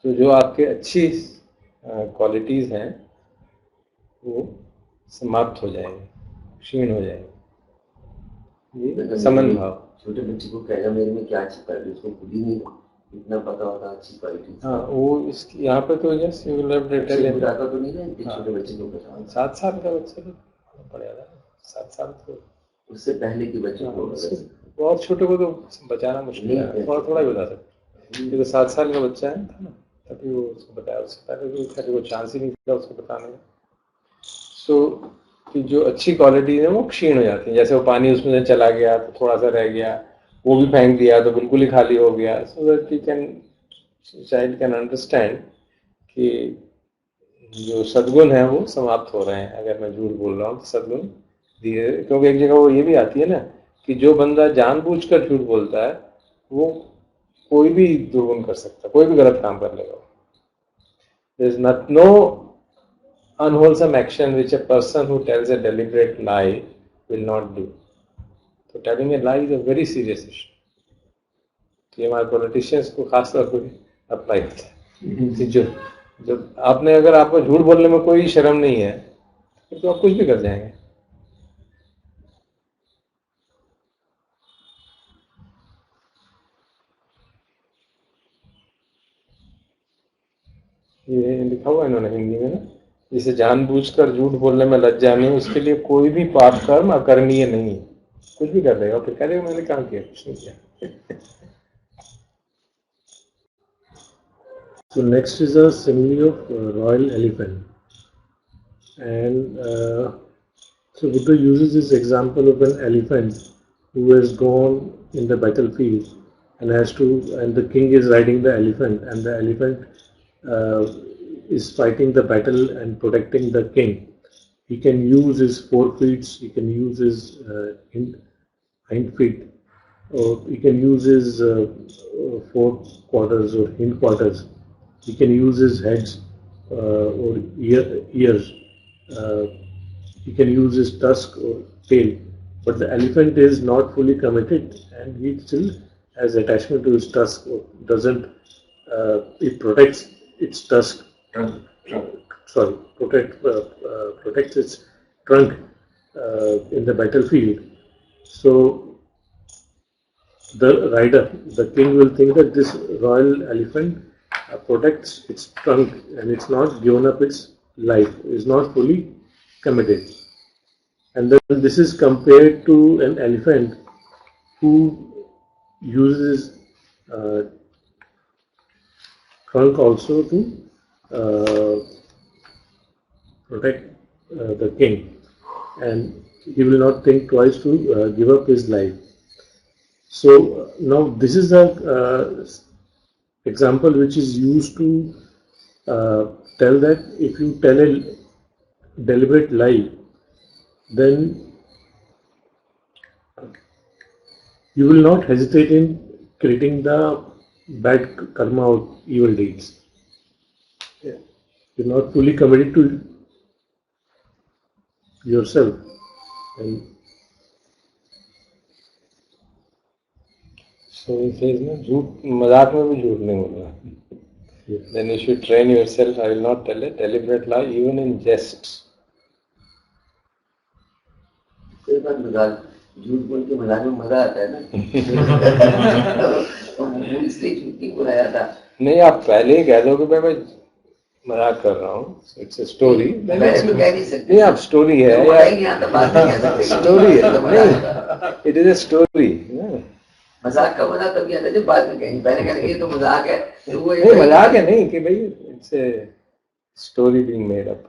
तो जो आपके अच्छी क्वालिटीज हैं वो समाप्त हो जाएंगे, क्षीण हो जाएंगे, ये समन भाव। छोटे बच्चे को कहेगा मेरे में क्या अच्छी क्वालिटी, उसको खुद ही नहीं इतना पता होता अच्छी क्वालिटी। हाँ, वो इसकी यहाँ पे तो yes you will have to tell him, तो नहीं है छोटे बच्चे को पता 7 साल का बच्चा तो पड़ेगा, 7 साल तो उससे पहले के बच्चे को, बहुत छोटे को तो बचाना मुश्किल है, थोड़ा ही बता सकते। ये तो 7 साल का बच्चा है था ना, तभी वो उसको बताया, उससे पहले तो खैर वो चांस ही नहीं था उसको बताने का। सो कि जो अच्छी क्वालिटीज है वो क्षीण हो जाती है, जैसे वो पानी उसमें से चला गया तो थोड़ा सा रह गया, वो भी फेंक दिया तो बिल्कुल ही खाली हो गया, so that he can child can understand कि जो सद्गुण है वो समाप्त हो रहे हैं। अगर मैं झूठ बोल रहा हूँ तो सद्गुण धीरे, क्योंकि एक जगह वो ये भी आती है ना कि जो बंदा जानबूझकर झूठ बोलता है वो कोई भी दुर्गुण कर सकता है, कोई भी गलत काम कर लेगा। There is no unwholesome action which a person who tells a deliberate lie will not do. So telling a lie is a very serious issue. तो ये हमारे पॉलिटिशियंस को खास तौर पर अप्लाई होता है। जो आपने, अगर आपको झूठ बोलने में कोई शर्म नहीं है तो आप कुछ भी कर जाएंगे। ये लिखा हुआ है इन्होंने हिंदी में ना, जिसे जानबूझकर झूठ बोलने में लज्जा नहीं, उसके लिए कोई भी पाप कर्म अकरणीय नहीं है, कुछ भी कर देगा, फिर कह देगा मैंने काम किया, कुछ नहीं किया। So next is a simile of royal elephant, and so Buddha uses this example of an elephant who has gone in the battlefield and and the king is riding the elephant, and the elephant is fighting the battle and protecting the king. He can use his forefeet, he can use his hind feet, or he can use his forequarters or hindquarters. He can use his heads or ears. He can use his tusk or tail. But the elephant is not fully committed, and he still has attachment to his tusk. Or doesn't it protects its tusk? Protects its trunk in the battlefield. So the rider, the king, will think that this royal elephant protects its trunk and it's not given up its life, is not fully committed. And then this is compared to an elephant who uses trunk also to protect the king. and he will not think twice to give up his life. So now this is the example which is used to tell that if you tell a deliberate lie, then you will not hesitate in creating the bad karma or evil deeds. Yeah. You're not fully committed to yourself. And so he says, no, झूठ मजाक में भी झूठ नहीं बोलना. yes. Then you should train yourself. I will not tell a deliberate lie, even in jest. कोई बात मजाक झूठ बोल के मजाक में मजा आता है ना. तो वो इसलिए झूठ नहीं बोलाया था. नहीं, आप पहले ही कह दो कि मैं मजाक कर रहा हूँ. It's a story. पहले तो कह नहीं सकते. नहीं, आप स्टोरी है तो नहीं आता, बात नहीं कह सकते. स्टोरी है. नहीं, इट इज अ स्टोरी. मजाक का मजा तब आता जब बाद में कहेंगे. पहले कहेंगे ये तो मजाक है, तो वो नहीं मजाक है नहीं कि भाई it's a story being made up.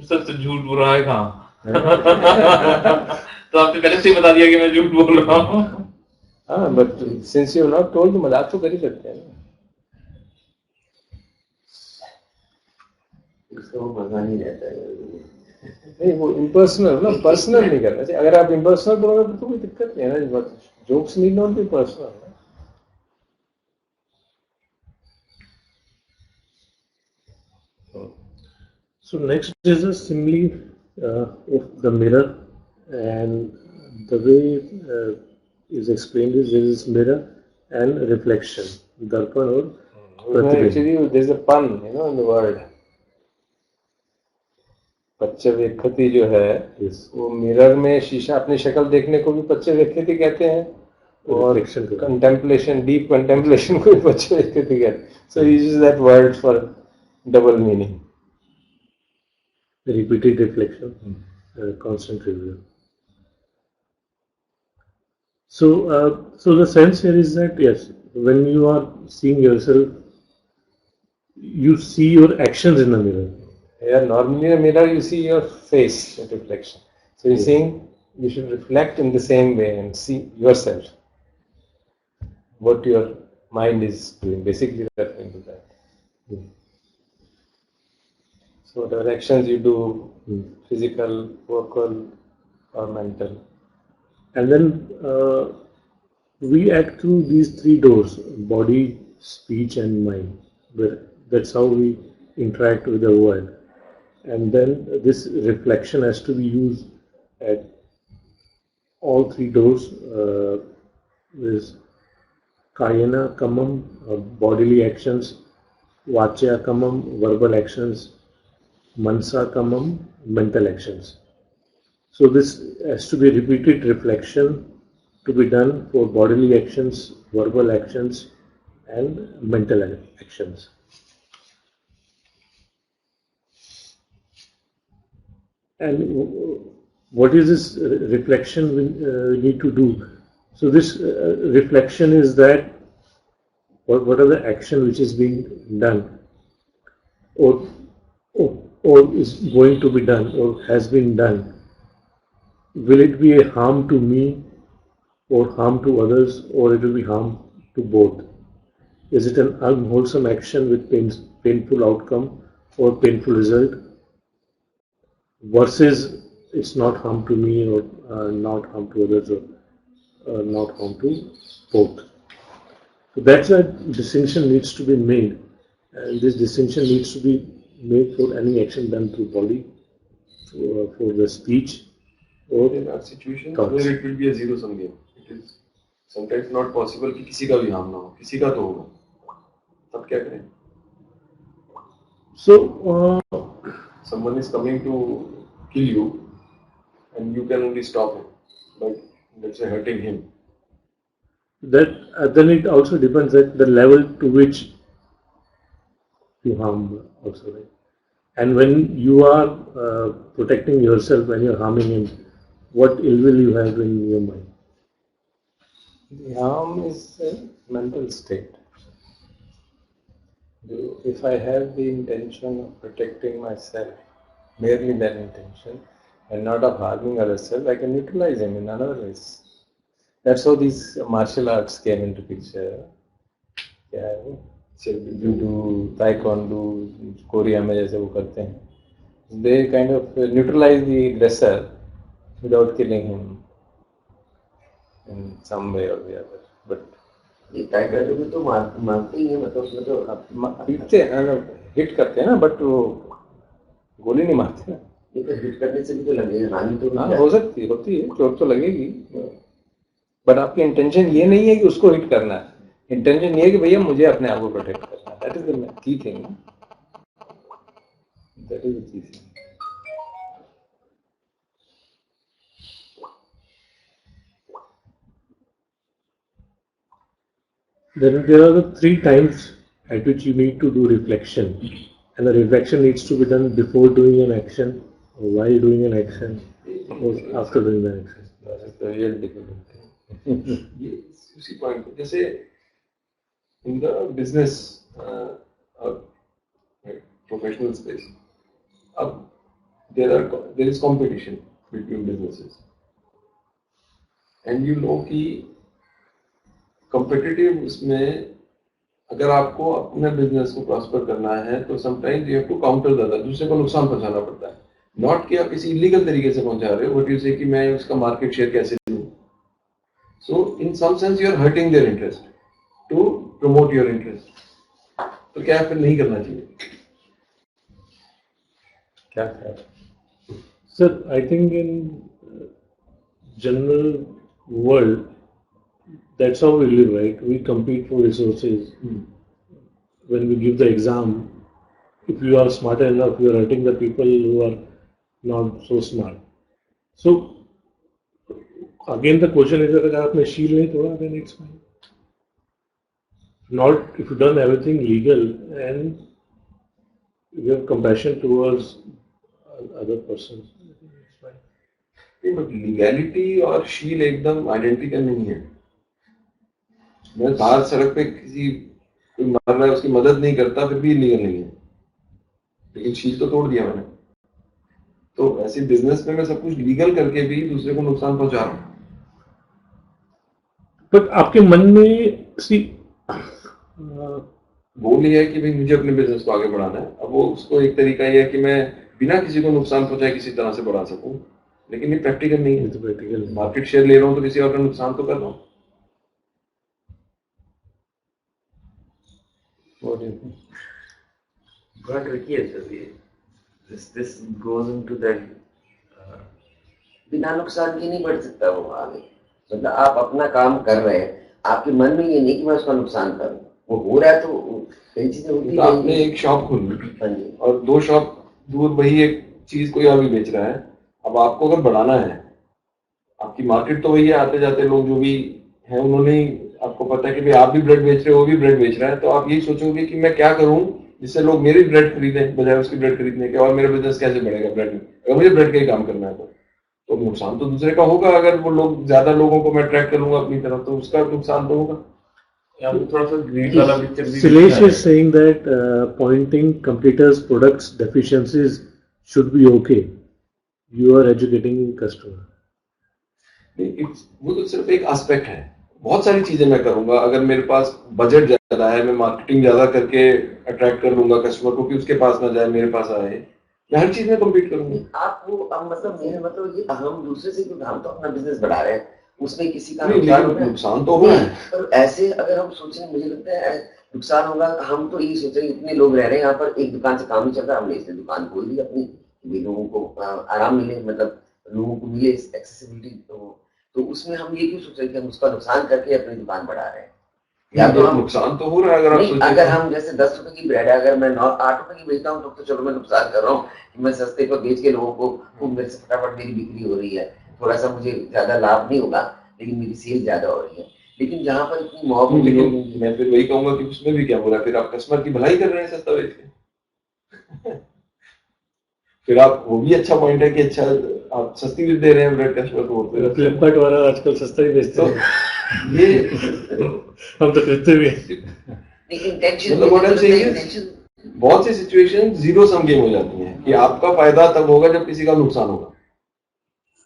सबसे झूठ बोल रहा है कहाँ? तो आपने पहले से ही बता दिया कि मैं झूठ बोल रहा हूँ. हाँ, but since you not told, मजाक तो कर ही सकते हैं ना. उसका वो मजा नहीं रहता है. नहीं, वो इम्पर्सनल ना, पर्सनल नहीं करना चाहिए. अगर आप इम्पर्सनल करोगे तो कोई दिक्कत नहीं है ना. Jokes need not be personal. So next is a simile of the mirror, and the way is explained is there is mirror and reflection, darpan or pratibimb. Actually, there's a pun, in the word. पच्चवेक्षति जो है, Yes. वो mirror में शीशा अपनी शक्ल देखने को भी पच्चवेक्षति कहते हैं, और कंटेम्पलेशन, डीप कंटेम्पलेशन को भी पच्चवेक्षति कहते हैं. So he uses that word for double meaning. Repeated reflection, constant review. So, so the sense here is that yes, when you are seeing yourself, you see your actions in the mirror. Yeah, normally in a mirror you see your face reflection. So he's saying you should reflect in the same way and see yourself, what your mind is doing. Basically, referring to that. So whatever actions you do, physical, vocal, or mental. And then we act through these three doors: body, speech, and mind. That's how we interact with the world. And then this reflection has to be used at all three doors. Is kayana kamam, bodily actions; vachya kamam, verbal actions; mansa kamam, mental actions. So this has to be repeated reflection to be done for bodily actions, verbal actions, and mental actions. And what is this reflection we need to do? So this reflection is that what are the action which is being done, or is going to be done, or has been done. Will it be a harm to me, or harm to others, or it will be harm to both? Is it an unwholesome action with painful outcome or painful result? Versus it's not harm to me, or not harm to others, or not harm to both. So that's a distinction needs to be made, and this distinction needs to be made for any action done through body, for the speech, or in our situation thoughts. where it will be a zero sum game. It is sometimes not possible कि किसी का भी harm ना हो, किसी का तो होगा. तब क्या करें? So Someone is coming to kill you, and you can only stop him by, let's say, hurting him. that then it also depends at the level to which you harm also, right? And when you are protecting yourself, when you're harming him, what ill will you have in your mind? The harm is a mental state. If I have the intention of protecting myself, merely that intention, and not of harming ourselves, I can neutralize him in another ways. That's how these martial arts came into picture. क्या है वो? Judo, Taekwondo, Korea में जैसे वो करते हैं. They kind of neutralize the aggressor without killing him in some way or the other. But ये taekwondo में तो मारते ही है, मतलब उसमें तो पीटते हैं ना, हिट करते हैं ना, बट वो गोली नहीं मारते ना. ये तो हिट करने से भी तो लगेगा, हानि तो हाँ, हो सकती है, होती है, चोट तो लगेगी, बट आपकी इंटेंशन ये नहीं है कि उसको हिट करना है. इंटेंशन ये है कि भैया मुझे अपने आप को प्रोटेक्ट करना है. That is the key thing. That is the key thing. Then there are the 3 times at which you need to do reflection, and the reflection needs to be done before doing an action, or while doing an action, or after doing an action. That is the real difficulty. ये उसी point पे, जैसे in the business professional space, अब there is competition between businesses, and you know कि competitive उसमें अगर आपको अपने बिजनेस को प्रॉस्पर करना है तो sometimes you have to counter the other, दूसरे को नुकसान पहुंचाना पड़ता है. नॉट कि आप किसी इलीगल तरीके से पहुंचा रहे हो, बट यू से कि मैं उसका मार्केट शेयर कैसे लूं. So in some sense you are hurting their interest to promote your interest. तो क्या फिर नहीं करना चाहिए? क्या है? Sir, I think in general world, that's how we live, right? We compete for resources. When we give the exam, if you are smart enough, you are hurting the people who are not so smart. So again, the question is, अगर आपने शील नहीं तोड़ा, then it's fine. Not if you done everything legal and you have compassion towards other persons. It's fine. But legality और शील एकदम identical नहीं है. मैं बाहर सड़क पे किसी कोई मर रहा है उसकी मदद नहीं करता, फिर भी इलीगल नहीं है, लेकिन शील तो तोड़ दिया मैंने. तो ऐसे बिजनेस में मैं सब कुछ लीगल करके भी दूसरे को नुकसान पहुंचा रहा हूँ. बट आपके मन में सी गोल ये है कि भाई मुझे अपने बिजनेस को आगे बढ़ाना है. अब वो उसको एक तरीका ये है कि मैं बिना किसी को नुकसान पहुंचाए किसी तरह से बढ़ा सकूं, लेकिन ये प्रैक्टिकल नहीं है. प्रैक्टिकल मार्केट शेयर ले रहा हूँ तो किसी और का नुकसान तो कर रहा हूँ. बड़ा ट्रिकी है सर ये. दिस गोज इनटू दैट, बिना नुकसान के नहीं बढ़ सकता वो आगे. मतलब आप अपना काम कर रहे हैं, आपके मन में ये नहीं कि मैं उसका नुकसान करूं, वो हो रहा है तो कई चीजें होती तो आपने एक शॉप खोली और 2 शॉप दूर वही एक चीज कोई और भी बेच रहा है. अब आपको अगर बढ़ाना है, आपकी मार्केट तो वही है, आते जाते लोग जो भी हैं उन्होंने, आपको पता है कि भाई आप भी ब्रेड बेच रहे हो, वो भी ब्रेड बेच रहा है, तो आप यही सोचोगे कि मैं क्या करूं जिससे लोग मेरी ब्रेड खरीदें बजाय उसकी ब्रेड खरीदने के, और मेरा बिजनेस कैसे बढ़ेगा ब्रेड में, अगर मुझे ब्रेड का ही काम करना है तो नुकसान तो दूसरे का होगा. अगर वो लोग ज्यादा लोगों को मैं अट्रैक्ट करूंगा अपनी तरफ तो उसका नुकसान तो होगा. थोड़ा सा ग्रीड वाला पिक्चर भी Silesh is saying that pointing competitors' products deficiencies should be okay. You are educating customer. वो तो सिर्फ एक एस्पेक्ट है. बहुत सारी चीजें मैं करूंगा. अगर मेरे पास बजट ज्यादा है, मैं मार्केटिंग ज्यादा करके अट्रैक्ट कर लूंगा कस्टमर को कि उसके पास ना जाए मेरे पास आए. मैं हर चीज में कम्पीट करूंगा. आप वो मतलब मेरे मतलब ये हम दूसरे से क्यों, हम तो अपना बिजनेस बढ़ा रहे हैं, उसमें किसी का नुकसान तो हो रहा है. पर ऐसे अगर हम सोचें, मुझे लगता है नुकसान होगा. हम तो यही सोचेंगे इतने लोग रह रहे हैं यहाँ पर, एक दुकान से काम नहीं चल रहा, हमने इसलिए दुकान खोल दी अपनी, भी लोगों को आराम मिले, मतलब लोगों को मिले एक्सेसिबिलिटी. तो उसमें हम ये क्यों सोच रहे हैं कि हम उसका नुकसान करके अपनी दुकान बढ़ा रहे हैं. या तो हम नुकसान तो हो रहा है. अगर हम जैसे 10 रुपए की ब्रेड है, अगर मैं 8 रुपए की बेचता हूँ तो चलो मैं नुकसान कर रहा हूँ कि मैं सस्ते पर बेच के लोगों को मेरे से फटाफट मेरी बिक्री हो रही है, थोड़ा सा मुझे ज्यादा लाभ नहीं होगा लेकिन मेरी सेल ज्यादा हो रही है. लेकिन जहाँ पर इतनी मौत, लेकिन मैं फिर वही कहूंगा कि उसमें भी क्या हो रहा है, फिर आप कस्टमर की भलाई कर रहे हैं सस्ता बेच के. फिर आप, वो भी अच्छा पॉइंट है कि अच्छा आप सस्ती भी दे रहे हैं ब्रेड कस्टमर को. फ्लिपकार्ट वाला आजकल सस्ता ही बेचते हैं. ये हम तो खरीदते भी हैं. बहुत सी सिचुएशन जीरो सम गेम हो जाती हैं कि आपका फायदा तब होगा जब किसी का नुकसान होगा.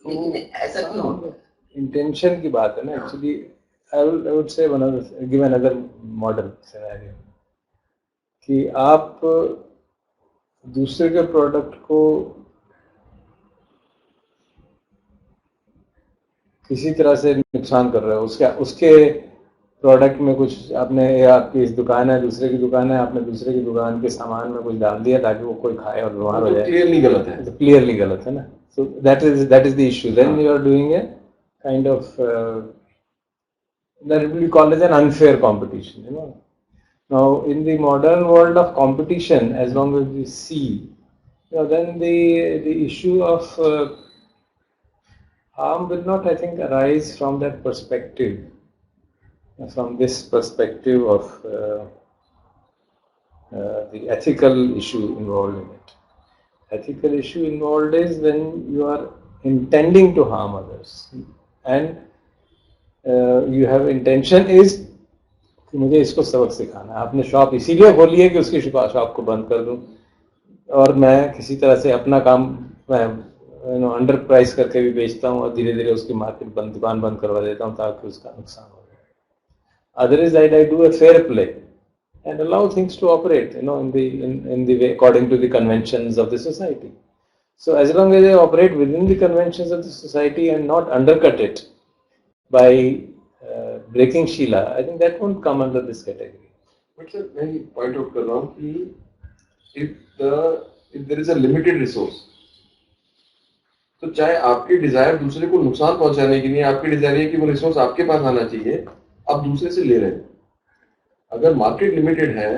लेकिन ऐसा क्यों होता है? इंटेंशन की बात है ना actually. I would say give another model scenario कि आप दूसरे के प्रोडक्ट को किसी तरह से नुकसान कर रहे हो, उसके प्रोडक्ट में कुछ आपने, या आपकी इस दुकान है, दूसरे की दुकान है, आपने दूसरे की दुकान के सामान में कुछ डाल दिया ताकि वो कोई खाए और बीमार हो जाए. क्लियरली गलत है. तो क्लियरली गलत है ना. So that is the issue. Then you are doing a kind of that we call as an unfair competition, you know. Now, in the modern world of competition, as long as we see, you know, then the issue of harm will not, I think, arise from that perspective, from this perspective of the ethical issue involved in it. Ethical issue involved is when you are intending to harm others, and you have intention is कि मुझे इसको सबक सिखाना है. आपने shop इसीलिए खोली है कि उसकी शॉप को बंद कर दूं, और मैं किसी तरह से अपना काम मैं अंडर प्राइस करके भी बेचता हूं और धीरे धीरे उसकी दुकान बंद करवा देता हूं ताकि उसका नुकसान हो जाए. Otherwise, I do a fair play and allow things to operate, you know, in the way according to the conventions of the society. So as long as I operate within the conventions of the society and not undercut it by breaking Sheila, I think that won't come under this category. But sir, मैं point out कर रहा हूँ कि if there is a limited resource, तो चाहे आपकी Dzire दूसरे को नुकसान पहुंचाने की नहीं, आपकी डिजायर है कि वो रिसोर्स आपके पास आना चाहिए, आप दूसरे से ले रहे हैं. अगर मार्केट लिमिटेड है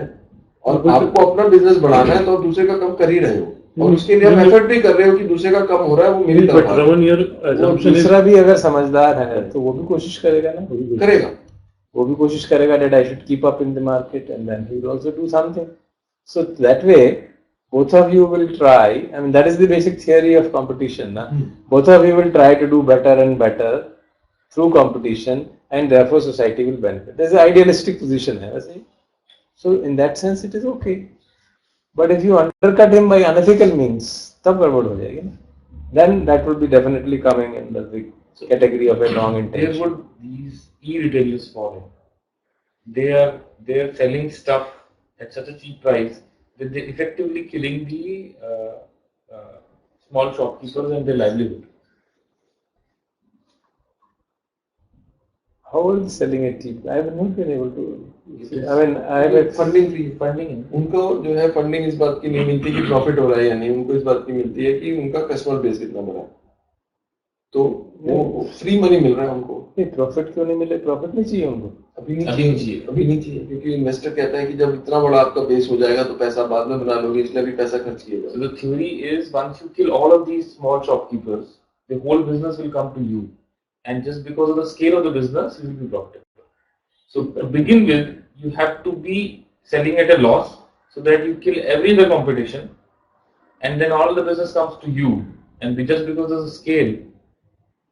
और आपको अपना बिजनेस बढ़ाना है तो आप दूसरे का कम कर ही रहे हो, और उसके लिए आप एफर्ट भी कर रहे हो कि दूसरे का कम हो रहा है वो मेरी तरफ आ रहा है. दूसरा भी अगर समझदार है तो वो भी कोशिश करेगा ना, वो भी कोशिश करेगा that I should keep up in the market, and then he will also do something. So that way both of you will try. I mean, that is the basic theory of competition, na? Both of you will try to do better and better through competition, and therefore society will benefit. There's an idealistic position here. So in that sense it is okay. But if you undercut him by unethical means, तब गड़बड़ हो जाएगी ना. Then that would be definitely coming in the category of a wrong intention. Where would these e-retailers fall in? They are selling stuff at such a cheap price that they're effectively killing the small shopkeepers and their livelihood. How are they selling it cheap? I have not been able to. I mean, I have funding. उनको जो है funding इस बात की नहीं मिलती कि profit हो रहा है या नहीं, उनको इस बात की मिलती है कि उनका कस्टमर बेस कितना बड़ा है, तो वो फ्री मनी मिल रहा है उनको. नहीं, प्रॉफिट क्यों नहीं मिले? प्रॉफिट नहीं चाहिए उनको. अभी नहीं चाहिए क्योंकि इन्वेस्टर कहता है कि जब इतना बड़ा आपका बेस हो जाएगा तो पैसा बाद में बना लोगे, इसलिए भी पैसा खर्च कीजिएगा. So the theory is once you kill all of these small shopkeepers, the whole business will come to you, and just because of the scale of the business, you will be profitable. So to begin with, you have to be selling at a loss so that you kill every other competition, and then all the business comes to you. And just because of the scale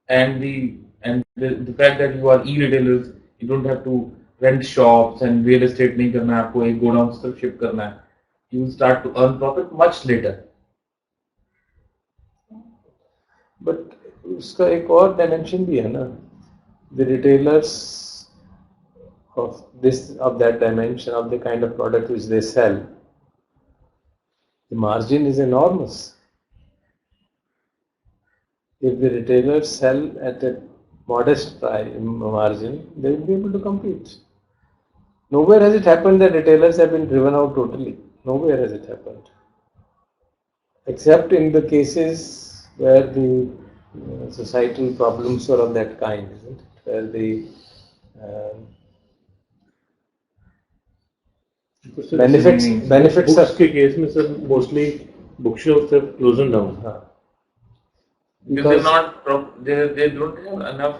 and the fact that you are e-retailers, you don't have to rent shops and real estate नहीं करना है आपको, एक godown तक shift करना है. You will start to earn profit much later. But उसका एक और डायमेंशन भी है ना. The retailers of that dimension, of the kind of product which they sell, the margin is enormous. If the retailers sell at a modest margin, they will be able to compete. Nowhere has it happened that retailers have been driven out totally. Nowhere has it happened, except in the cases where the societal problems are of that kind, isn't it? Where the benefits books के case में sir mostly bookshelves have closed down. Because they don't have enough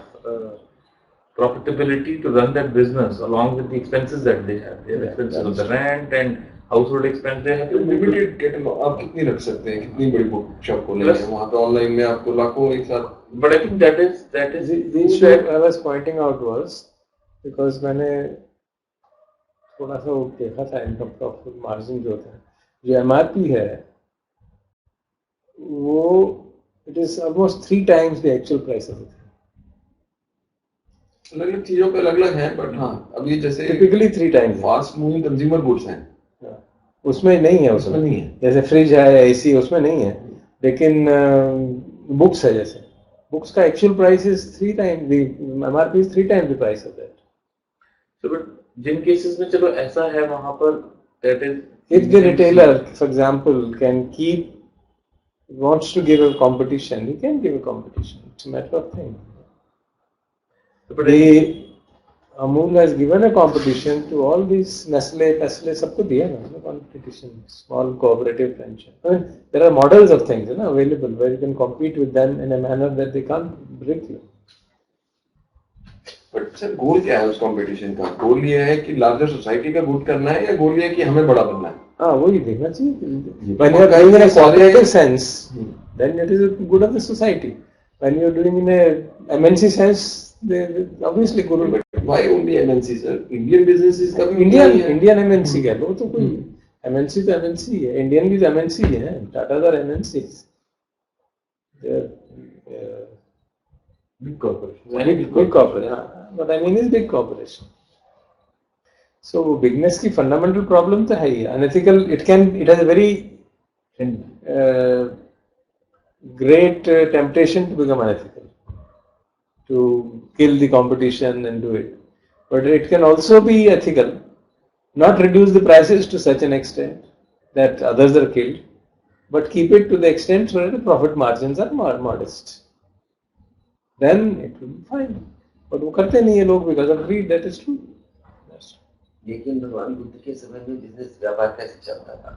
profitability to run that business along with the expenses that they have. They have expenses of the rent and household expense. They have to limited catalogue आप कितनी रख सकते हैं, कितनी बड़ी book shop खोलेंगे, वहाँ पे ऑनलाइन में आपको लाखों एक साथ. But I think that is the issue I was pointing out was because मैंने थोड़ा सा वो देखा था इनकम प्रॉफिट मार्जिन जो होता है, जो MRP है वो It is almost 3 times the actual price of the thing. अलग अलग चीजों पे अलग अलग है, बट हाँ अभी जैसे Typically 3 times. Fast moving consumer goods हैं, उसमें नहीं है, उसमें नहीं है। जैसे फ्रिज है, एसी, उसमें नहीं है, लेकिन बुक्स है, जैसे बुक्स का actual price is 3 times, the MRP is 3 times the price of that. So, but जिन केसेस में चलो ऐसा है वहां पर that is If the retailer, for example, can keep, wants to give a competition, he can give a competition. It's a matter of thing. but The Amul has given a competition to all these Nestle, सबको दिया ना competition, small cooperative franchise. I mean, there are models of things, available where you can compete with them in a manner that they can't break you. But sir goal क्या है उस competition का? गोल ये है कि लार्जर सोसाइटी का good करना है, या गोल ये है कि हमें बड़ा बनना है? हाँ, वही देखना चाहिए. When you are doing in a cooperative sense, then it is good of the society. When you are doing in a MNC sense, they obviously good. But why only MNC sir? Indian businesses का भी Indian MNC कह लो तो कोई MNC तो MNC है, Indian भी तो MNC है, Tata are MNCs. big corporation. Big corporation. What I mean is big corporation. So bigness की fundamental problem तो है ही. Unethical, it has a very great temptation to become unethical, to kill the competition and do it. But it can also be ethical, not reduce the prices to such an extent that others are killed, but keep it to the extent where the profit margins are modest. Then it will be fine. But वो करते नहीं है लोग because of greed. That is true. लेकिन भगवान बुद्ध के समय में बिजनेस व्यापार कैसे चलता था?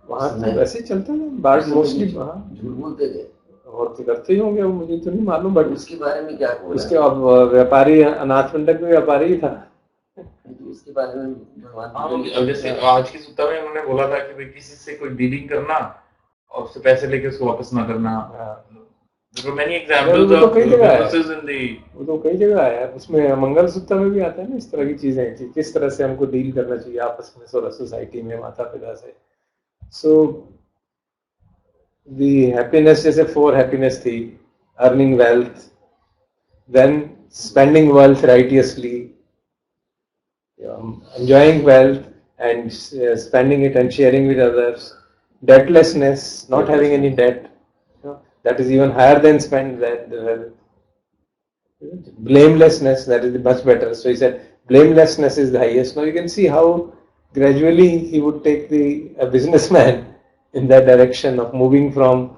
वहाँ तो वैसे ही चलता है, बात मोस्टली झूठ बोलते थे और तो करते ही होंगे, मुझे तो नहीं मालूम, बट उसके बारे में क्या बोला? उसके व्यापारी अनाथ मंडप में व्यापारी ही था. उसके बारे में भगवान अब जैसे आज की सूत्रा में उन्होंने बोला था कि भाई किसी से कोई डीलिंग करना और उससे पैसे लेके उसको वापस ना करना. There were many examples वो तो of कई जगह है. businesses in the वो तो कई जगह है, उसमें मंगल सूत्र में भी आता है ना इस तरह की चीजें कि किस तरह से हमको डील करना चाहिए आपस में, सोसाइटी में, माता पिता से. सो द हैप्पीनेस, जैसे 4 हैप्पीनेस थी, earning wealth, then spending wealth righteously, enjoying wealth and spending it and sharing with others, debtlessness, not having any debt, that is even higher than spend that. Blamelessness, that is much better. So he said blamelessness is the highest. Now you can see how gradually he would take a businessman in that direction of moving from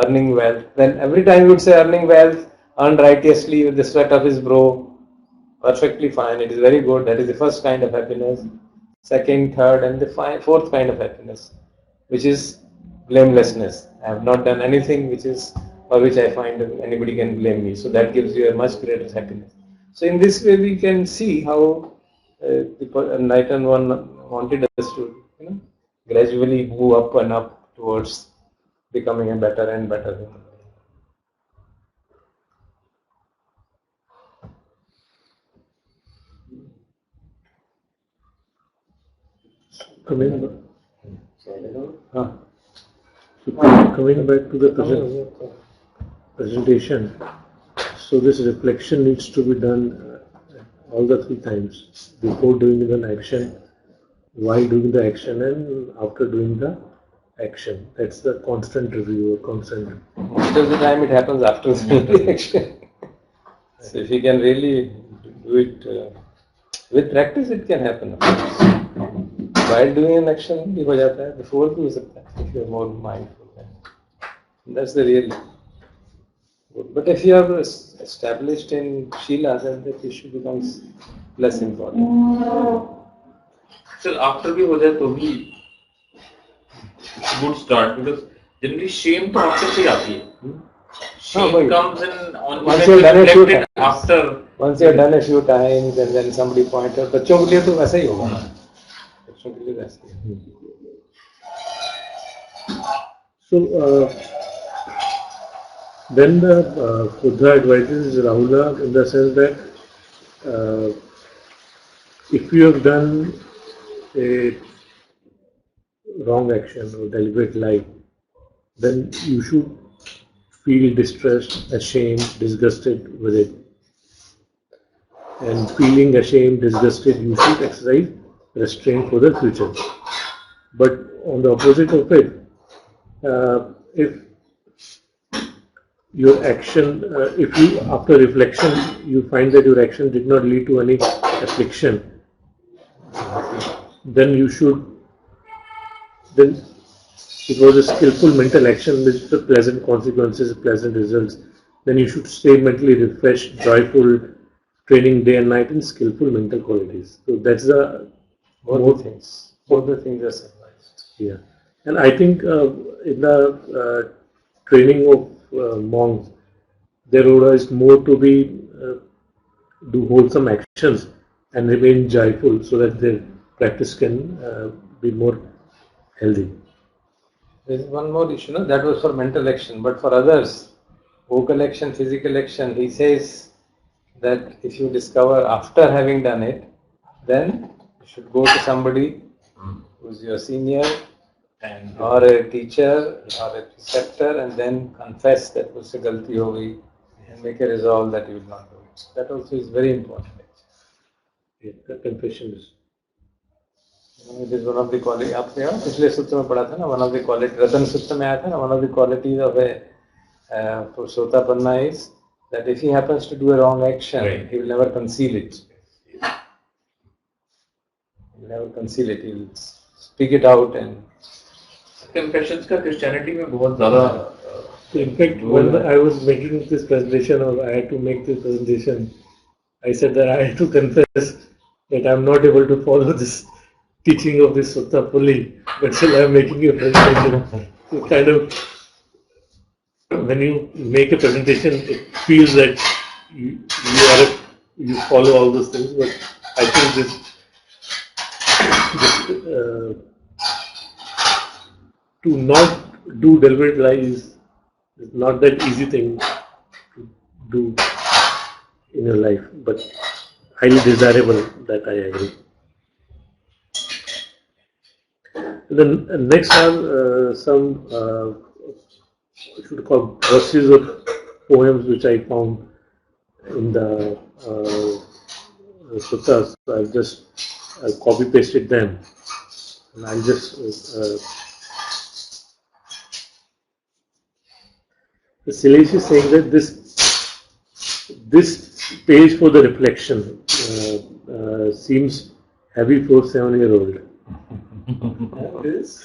earning wealth. Then every time he would say earning wealth, earned righteously with the sweat of his brow, perfectly fine, it is very good. That is the first kind of happiness. Second, third, and the fourth kind of happiness, which is blamelessness. I have not done anything for which I find anybody can blame me. So that gives you a much greater happiness. So in this way we can see how the enlightened one wanted us to gradually move up and up towards becoming a better and better human. Coming back to the presentation, so this reflection needs to be done all the 3 times: before doing an action, while doing the action, and after doing the action. That's the constant review or constant. Most of the time it happens after the action. So if you can really do it with practice, it can happen. While doing an action भी हो जाता है, before भी हो सकता है if you are more mindful. That's the real good. But if you are established in Shila, then the issue becomes less important. Still after भी हो जाए तो भी good start, because generally shame तो after से आती है. Shame comes in once you have done a few times. After Once you have done a few times and then somebody point out, बच्चों के लिए तो वैसा ही होगा ना. बच्चों के लिए वैसा ही. So then the Buddha advises Rahula in the sense that if you have done a wrong action or deliberate lie, then you should feel distressed, ashamed, disgusted with it. And feeling ashamed, disgusted, you should exercise restraint for the future. But on the opposite of it, if your action, if you after reflection you find that your action did not lead to any affliction, then then it was a skillful mental action with the pleasant consequences, pleasant results, then you should stay mentally refreshed, joyful, training day and night in skillful mental qualities. So that's the Both the things are symbolized. yeah. And I think in the training of monks, their order is more to be do wholesome actions and remain joyful, so that their practice can be more healthy. There is one more issue, no? That was for mental action, but for others, vocal action, physical action, he says that if you discover after having done it, then you should go to somebody who's your senior or a teacher or a preceptor and then confess that was a galti ho gayi and make a resolve that you will not do it. That also is very important. Yeah, the confession is. It is one of the qualities. आपने पिछले सूत्र में पढ़ा था ना, one of the qualities, रतन सूत्र में आया था ना, one of the qualities of a Sotapanna is that if he happens to do a wrong action, he will never conceal it. He will never conceal it. He will speak it out and. Confessions का Christianity में बहुत ज़्यादा. In fact, when I was making this presentation, or I had to make this presentation, I said that I had to confess that I am not able to follow this teaching of this sutta fully, but still I am making a presentation. So kind of, when you make a presentation, it feels that you follow all those things, but I think this to not do deliberate lies is not that easy thing to do in your life, but highly desirable, that I agree. Then next are some should call verses of poems which I found in the suttas. So I've just copy pasted them, and I'll just the Salish is saying that this page for the reflection seems heavy for 7-year-old. This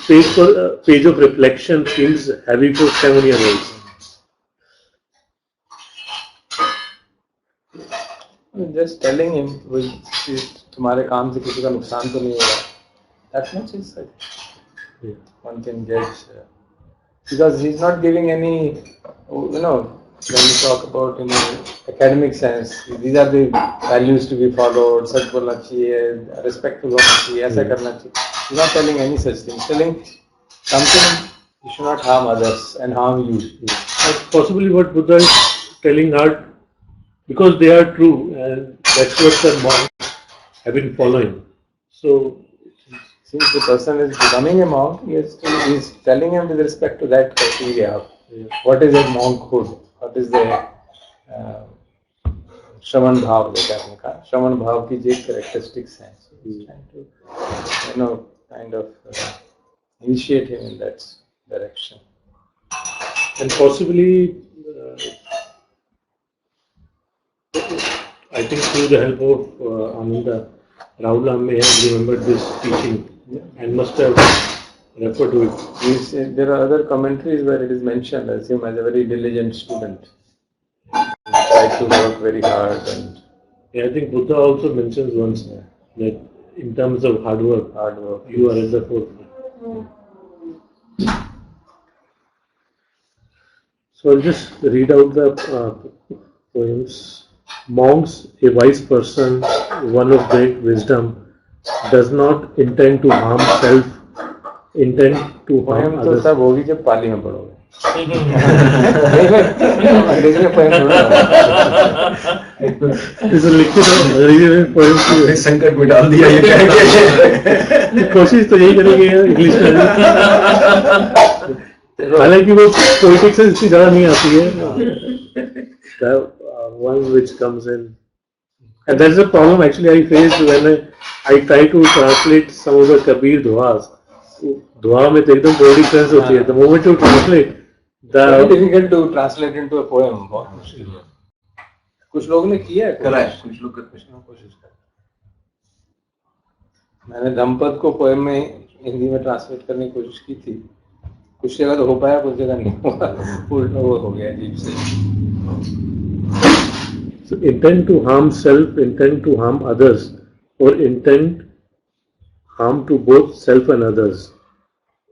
page of reflection seems heavy for 7-year-olds. Just telling him, तुम्हारे काम से किसी का नुकसान तो नहीं हो रहा. That much is one can judge. Because he's not giving any, when you talk about in an academic sense, these are the values to be followed, सच बोलना चाहिए, respectful होना चाहिए, ऐसा करना चाहिए. He's not telling any such thing. He's telling something, you should not harm others and harm you. That's possibly what Buddha is telling are, because they are true, and that's what the monks have been following. So, since the person is becoming a monk, he is telling him with respect to that criteria. What is a monkhood? What is the Shravan Bhav? Shravan Bhav की जो characteristics हैं. So he's trying to, kind of initiate him in that direction. And possibly, I think through the help of Ananda, Rahul may have remembered this teaching and must have referred to it. There are other commentaries where it is mentioned as him as a very diligent student. He tried to work very hard. And I think Buddha also mentions once that in terms of hard work, you are at the forefront. So I'll just read out the poems. Monks, a wise person, one of great wisdom, does not intend to harm self, intend to harm poem तो others. सब होगी जब पाली में पढ़ोगे. अंग्रेजी में poem थोड़ा. इस लिखित अंग्रेजी में पोएम की संकट में डाल दिया ये कह के. कोशिश तो यही करेंगे इंग्लिश में. हालांकि वो पॉलिटिक्स से इतनी ज्यादा नहीं आती है. The one which comes in, and that's the problem actually I faced when I try to translate some of the Kabir Duas. दुआ में तो एकदम बॉडी सेंस होती है. The moment you translate, very difficult to translate into a poem. बहुत मुश्किल है. कुछ लोग ने किया है, करा है, कुछ लोग कोशिश कर. मैंने धम्पद को पोएम में हिंदी में ट्रांसलेट करने की कोशिश की थी. कुछ जगह तो हो पाया, कुछ जगह नहीं हुआ. उल्टा वो हो गया अजीब से. So intent to harm self, intent to harm others, or intent harm to both self and others.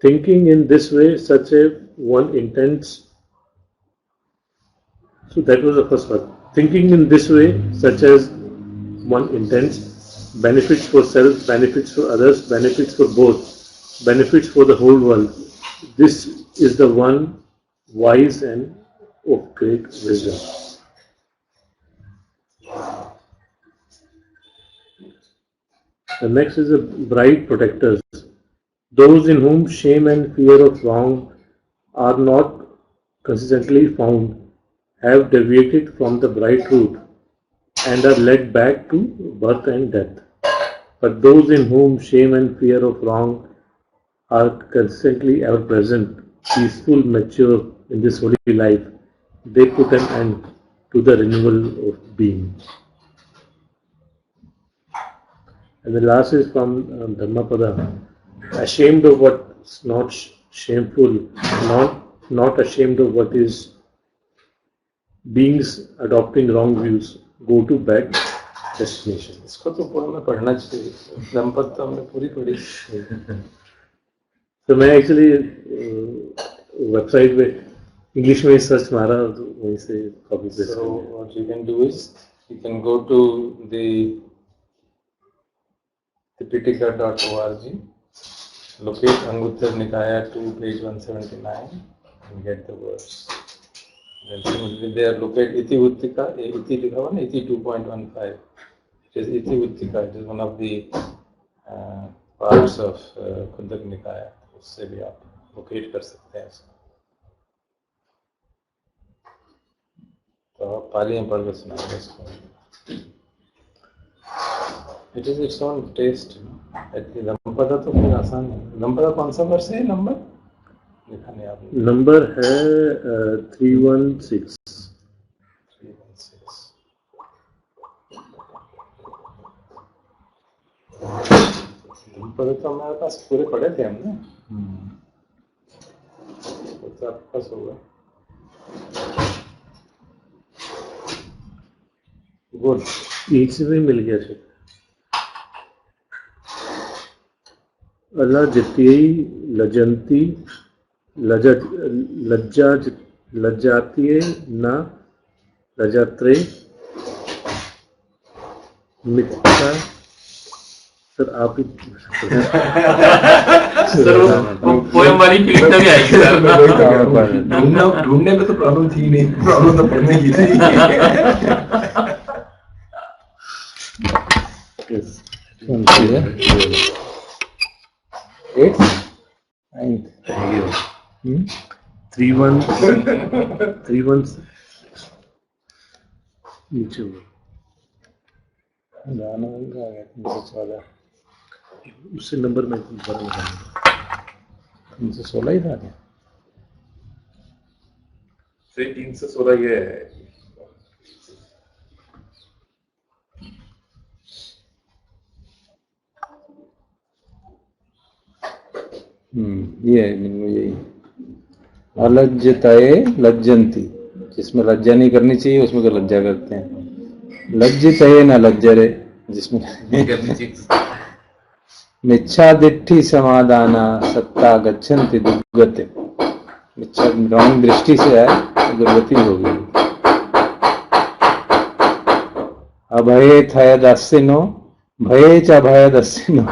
Thinking in this way, such a one intends. So that was the first one. Thinking in this way, such as one intends, benefits for self, benefits for others, benefits for both, benefits for the whole world. This is the one wise and of great wisdom. The next is the bright protectors. Those in whom shame and fear of wrong are not consistently found, have deviated from the bright route, and are led back to birth and death. But those in whom shame and fear of wrong are consistently ever present, peaceful, mature in this holy life, they put an end to the renewal of being. And the last is from Dhammapada. Ashamed of what's not shameful, not ashamed of what is. Beings adopting wrong views go to bad destination. इसको तो poem में पढ़ना चाहिए. धम्पद तो हमने पूरी पढ़ी. तो मैं एक्चुअली वेबसाइट पे इंग्लिश में सर्च मारा, तो वहीं से copy paste. So what you can do is you can go to the Tipitaka.org, locate Anguttara Nikaya 2, page 179, and get the verse. Then similarly there locate Iti Uttika, Iti लिखा हुआ ना, Iti 2.15. It is Iti Uttika. It is one of the parts of Kundak Nikaya. उससे भी आप locate कर सकते हैं इसको. तो आप पाली में पढ़ के सुनाएंगे इसको. It is its own taste. धम्पदा तो फिर आसान है. धम्पदा कौन सा वर्ष है? नंबर लिखा नहीं आपने. नंबर है 316. धम्पदा तो हमारे पास पूरे पढ़े थे हमने. तो आपके पास होगा. गुड. एक से भी मिल गया था. अलाजित्यै लजन्ति लज्जात्यै न लजात्रे मिथ्या. सर आप ही सर वो पोएम वाली फीलिंग तभी आएगी सर. ढूंढने में तो प्रॉब्लम थी नहीं, प्रॉब्लम तो पढ़ने की थी. कौन सी है? 8th 9th 3-1 नीचे गाना आ गया 314. उससे नंबर में दोबारा निकालूंगा. 316 ही था क्या? 316 ये है. ये यही अलज्जताए लज्जंती, जिसमें लज्जा नहीं करनी चाहिए उसमें तो लज्जा करते हैं. लज्जिताए न लज्जरे, जिसमें मिच्छादिट्ठी समादाना सत्ता गच्छन्ति दुर्गति. मिच्छा रॉन्ग दृष्टि से है तो दुर्गति होगी. अभये थय दस्सिनो भये च अभय दस्सिनो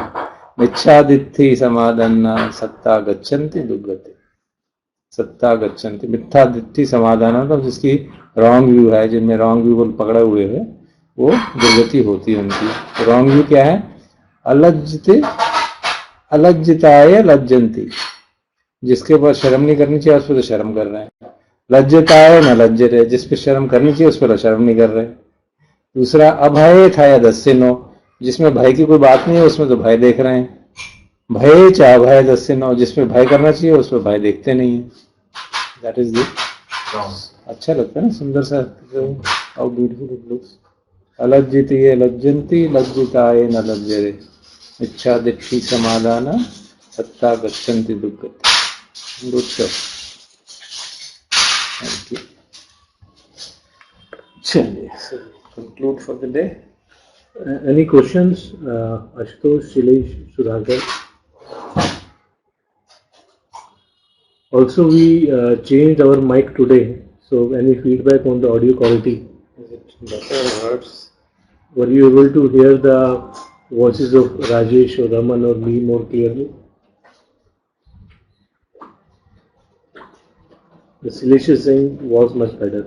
मिच्छादिट्ठी समादाना सत्ता गच्छन्ति दुर्गति. सत्ता गच्छन्ति, मिथ्या दिट्ठी समाधान, तो जिसकी रॉन्ग व्यू है, जिनमें रॉन्ग व्यू पकड़े हुए है, वो दुर्गति होती है उनकी. रॉन्ग व्यू क्या है? अलज्जिते अलज्जिताय लज्जन्ति. जिसके ऊपर शर्म नहीं करनी चाहिए उस पर तो शर्म कर रहे हैं। लज्जता है न लज्जते, जिस पे शर्म करनी चाहिए उस पर तो शर्म नहीं कर रहे। दूसरा अभय था या 10 से 9, जिसमें भय की कोई बात नहीं है उसमें तो भय देख रहे हैं। भय चाहे भय 10 से 9, जिसमें भय करना चाहिए उसमें भय देखते नहीं है। दैट इज द अच्छा लगता है ना, सुंदर सा। How beautiful it looks. अलज्जिति लज्जन्ति लज्जिताय न लज्जते, इच्छा दिक्षि समाधान सत्ता गच्छन्ति दुर्गति। Good sir, thank you. चलिए, conclude for the day. Any questions? Ashutosh, Shilesh, Sudhakar. Also, we changed our mic today. So, any feedback on the audio quality? Is it better or worse? Were you able to hear the voices of Rajesh or Raman or me more clearly? The Shilesh is saying was much better.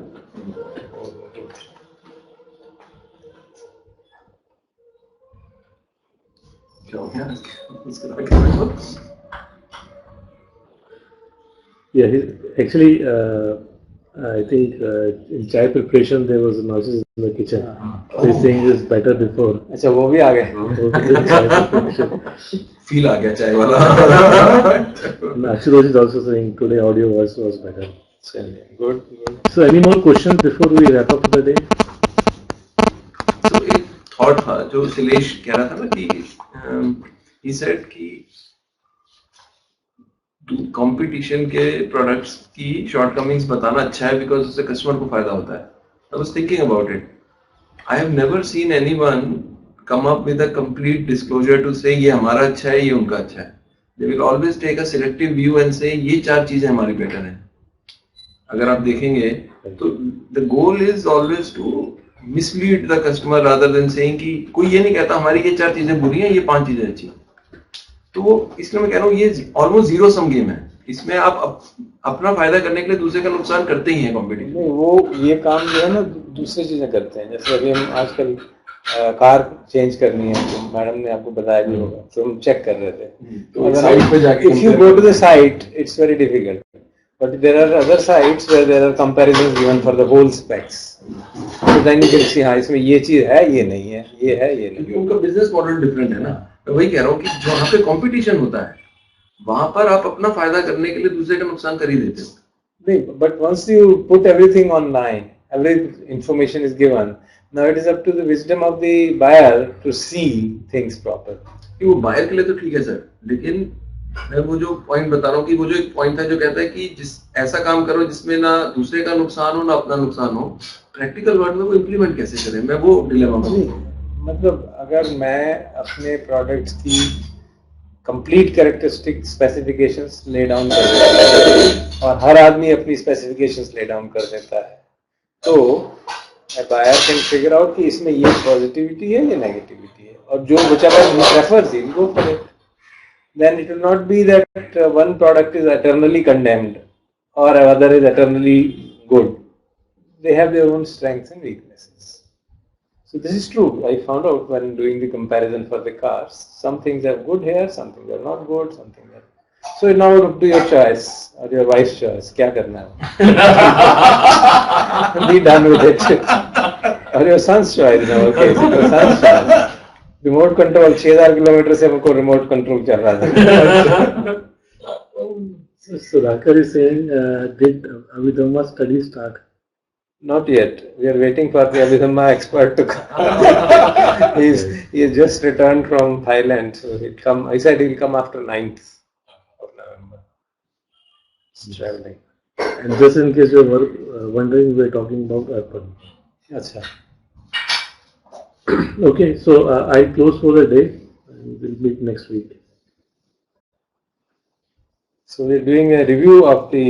Yeah, actually, I think in chai preparation there was noises in the kitchen. So he's saying this better before. अच्छा, वो भी आ गए। Feel आ गया चाय वाला। And Ashutosh is also saying today audio was better. चलिए, good. So any more questions before we wrap up the day? तो एक थॉट था जो शिलेश कह रहा था ना कि he said कि कंपटीशन के प्रोडक्ट्स की शॉर्टकमिंग्स बताना अच्छा है बिकॉज उससे कस्टमर को फायदा होता है। I was thinking about it, I have never seen anyone come up with a complete disclosure to say ये हमारा अच्छा है, ये उनका अच्छा है। They will always take a selective view and say ये 4 चीजें हमारी बेटर हैं। अगर आप देखेंगे तो the goal is always to mislead the customer rather than saying कि कोई ये नहीं कहता हमारी ये 4 चीजें बुरी हैं, ये 5 चीजें अच्छी हैं। तो इसलिए मैं कह रहा हूँ ये ऑलमोस्ट जीरो सम गेम है। इसमें आप अपना फायदा करने के लिए दूसरे का नुकसान करते ही हैं कॉम्पिटिशन। नहीं, वो ये काम जो है ना दूसरी चीजें करते हैं। जैसे अभी हम आजकल कार चेंज करनी है, तो मैडम ने आपको बताया भी होगा, तो हम चेक कर रहे थे। तो साइट पे जाके if you go to the site it's very difficult, but there are other sites where there are comparisons given for the whole specs. So then you can see हाँ इसमें ये चीज है, ये नहीं है, ये है, ये नहीं। उनका बिजनेस मॉडल डिफरेंट है ना। मैं वही कह रहा हूँ कि जहाँ पे कंपटीशन होता है वहां पर आप अपना फायदा करने के लिए दूसरे का नुकसान कर ही देते हो। नहीं, but once you put everything online, every information is given, now it is up to the wisdom of the buyer to see things proper. वो बायर के लिए तो ठीक है सर, लेकिन मैं वो जो पॉइंट बता रहा हूँ कि वो जो एक पॉइंट था जो कहता है कि जिस ऐसा काम करो जिसमें ना दूसरे का नुकसान हो ना अपना नुकसान हो, प्रैक्टिकल वर्ल्ड में वो इम्प्लीमेंट कैसे करें? मैं वो डिलेमा में। मतलब अगर मैं अपने प्रोडक्ट्स की complete characteristic specifications lay down कर देता और हर आदमी अपनी स्पेसिफिकेशंस ले डाउन कर देता है, तो बायर कैन फिगर आउट कि इसमें ये पॉजिटिविटी है, ये नेगेटिविटी है, और जो whichever he prefers he will go for it. Then it will not be that one product is eternally condemned or other is eternally good. They have their own strengths and weaknesses. So this is true. I found out when doing the comparison for the cars. Some things are good here, some things are not good, some things are. So now up to your choice or your wife's choice. क्या करना है? Be done with it. Or your son's choice in our case. Your son's choice. Remote control 6000 kilometre से हमको remote control चल रहा था. So Rakar is saying, did Abhidhamma study start? Not yet. We are waiting for the Abhidhamma expert to come. He has just returned from Thailand, so he'll come. I said he'll come after 9th of November. He's traveling. And just in case you were wondering, we're talking about Apple. Achha. Okay, so I close for the day and we'll meet next week. So we're doing a review of the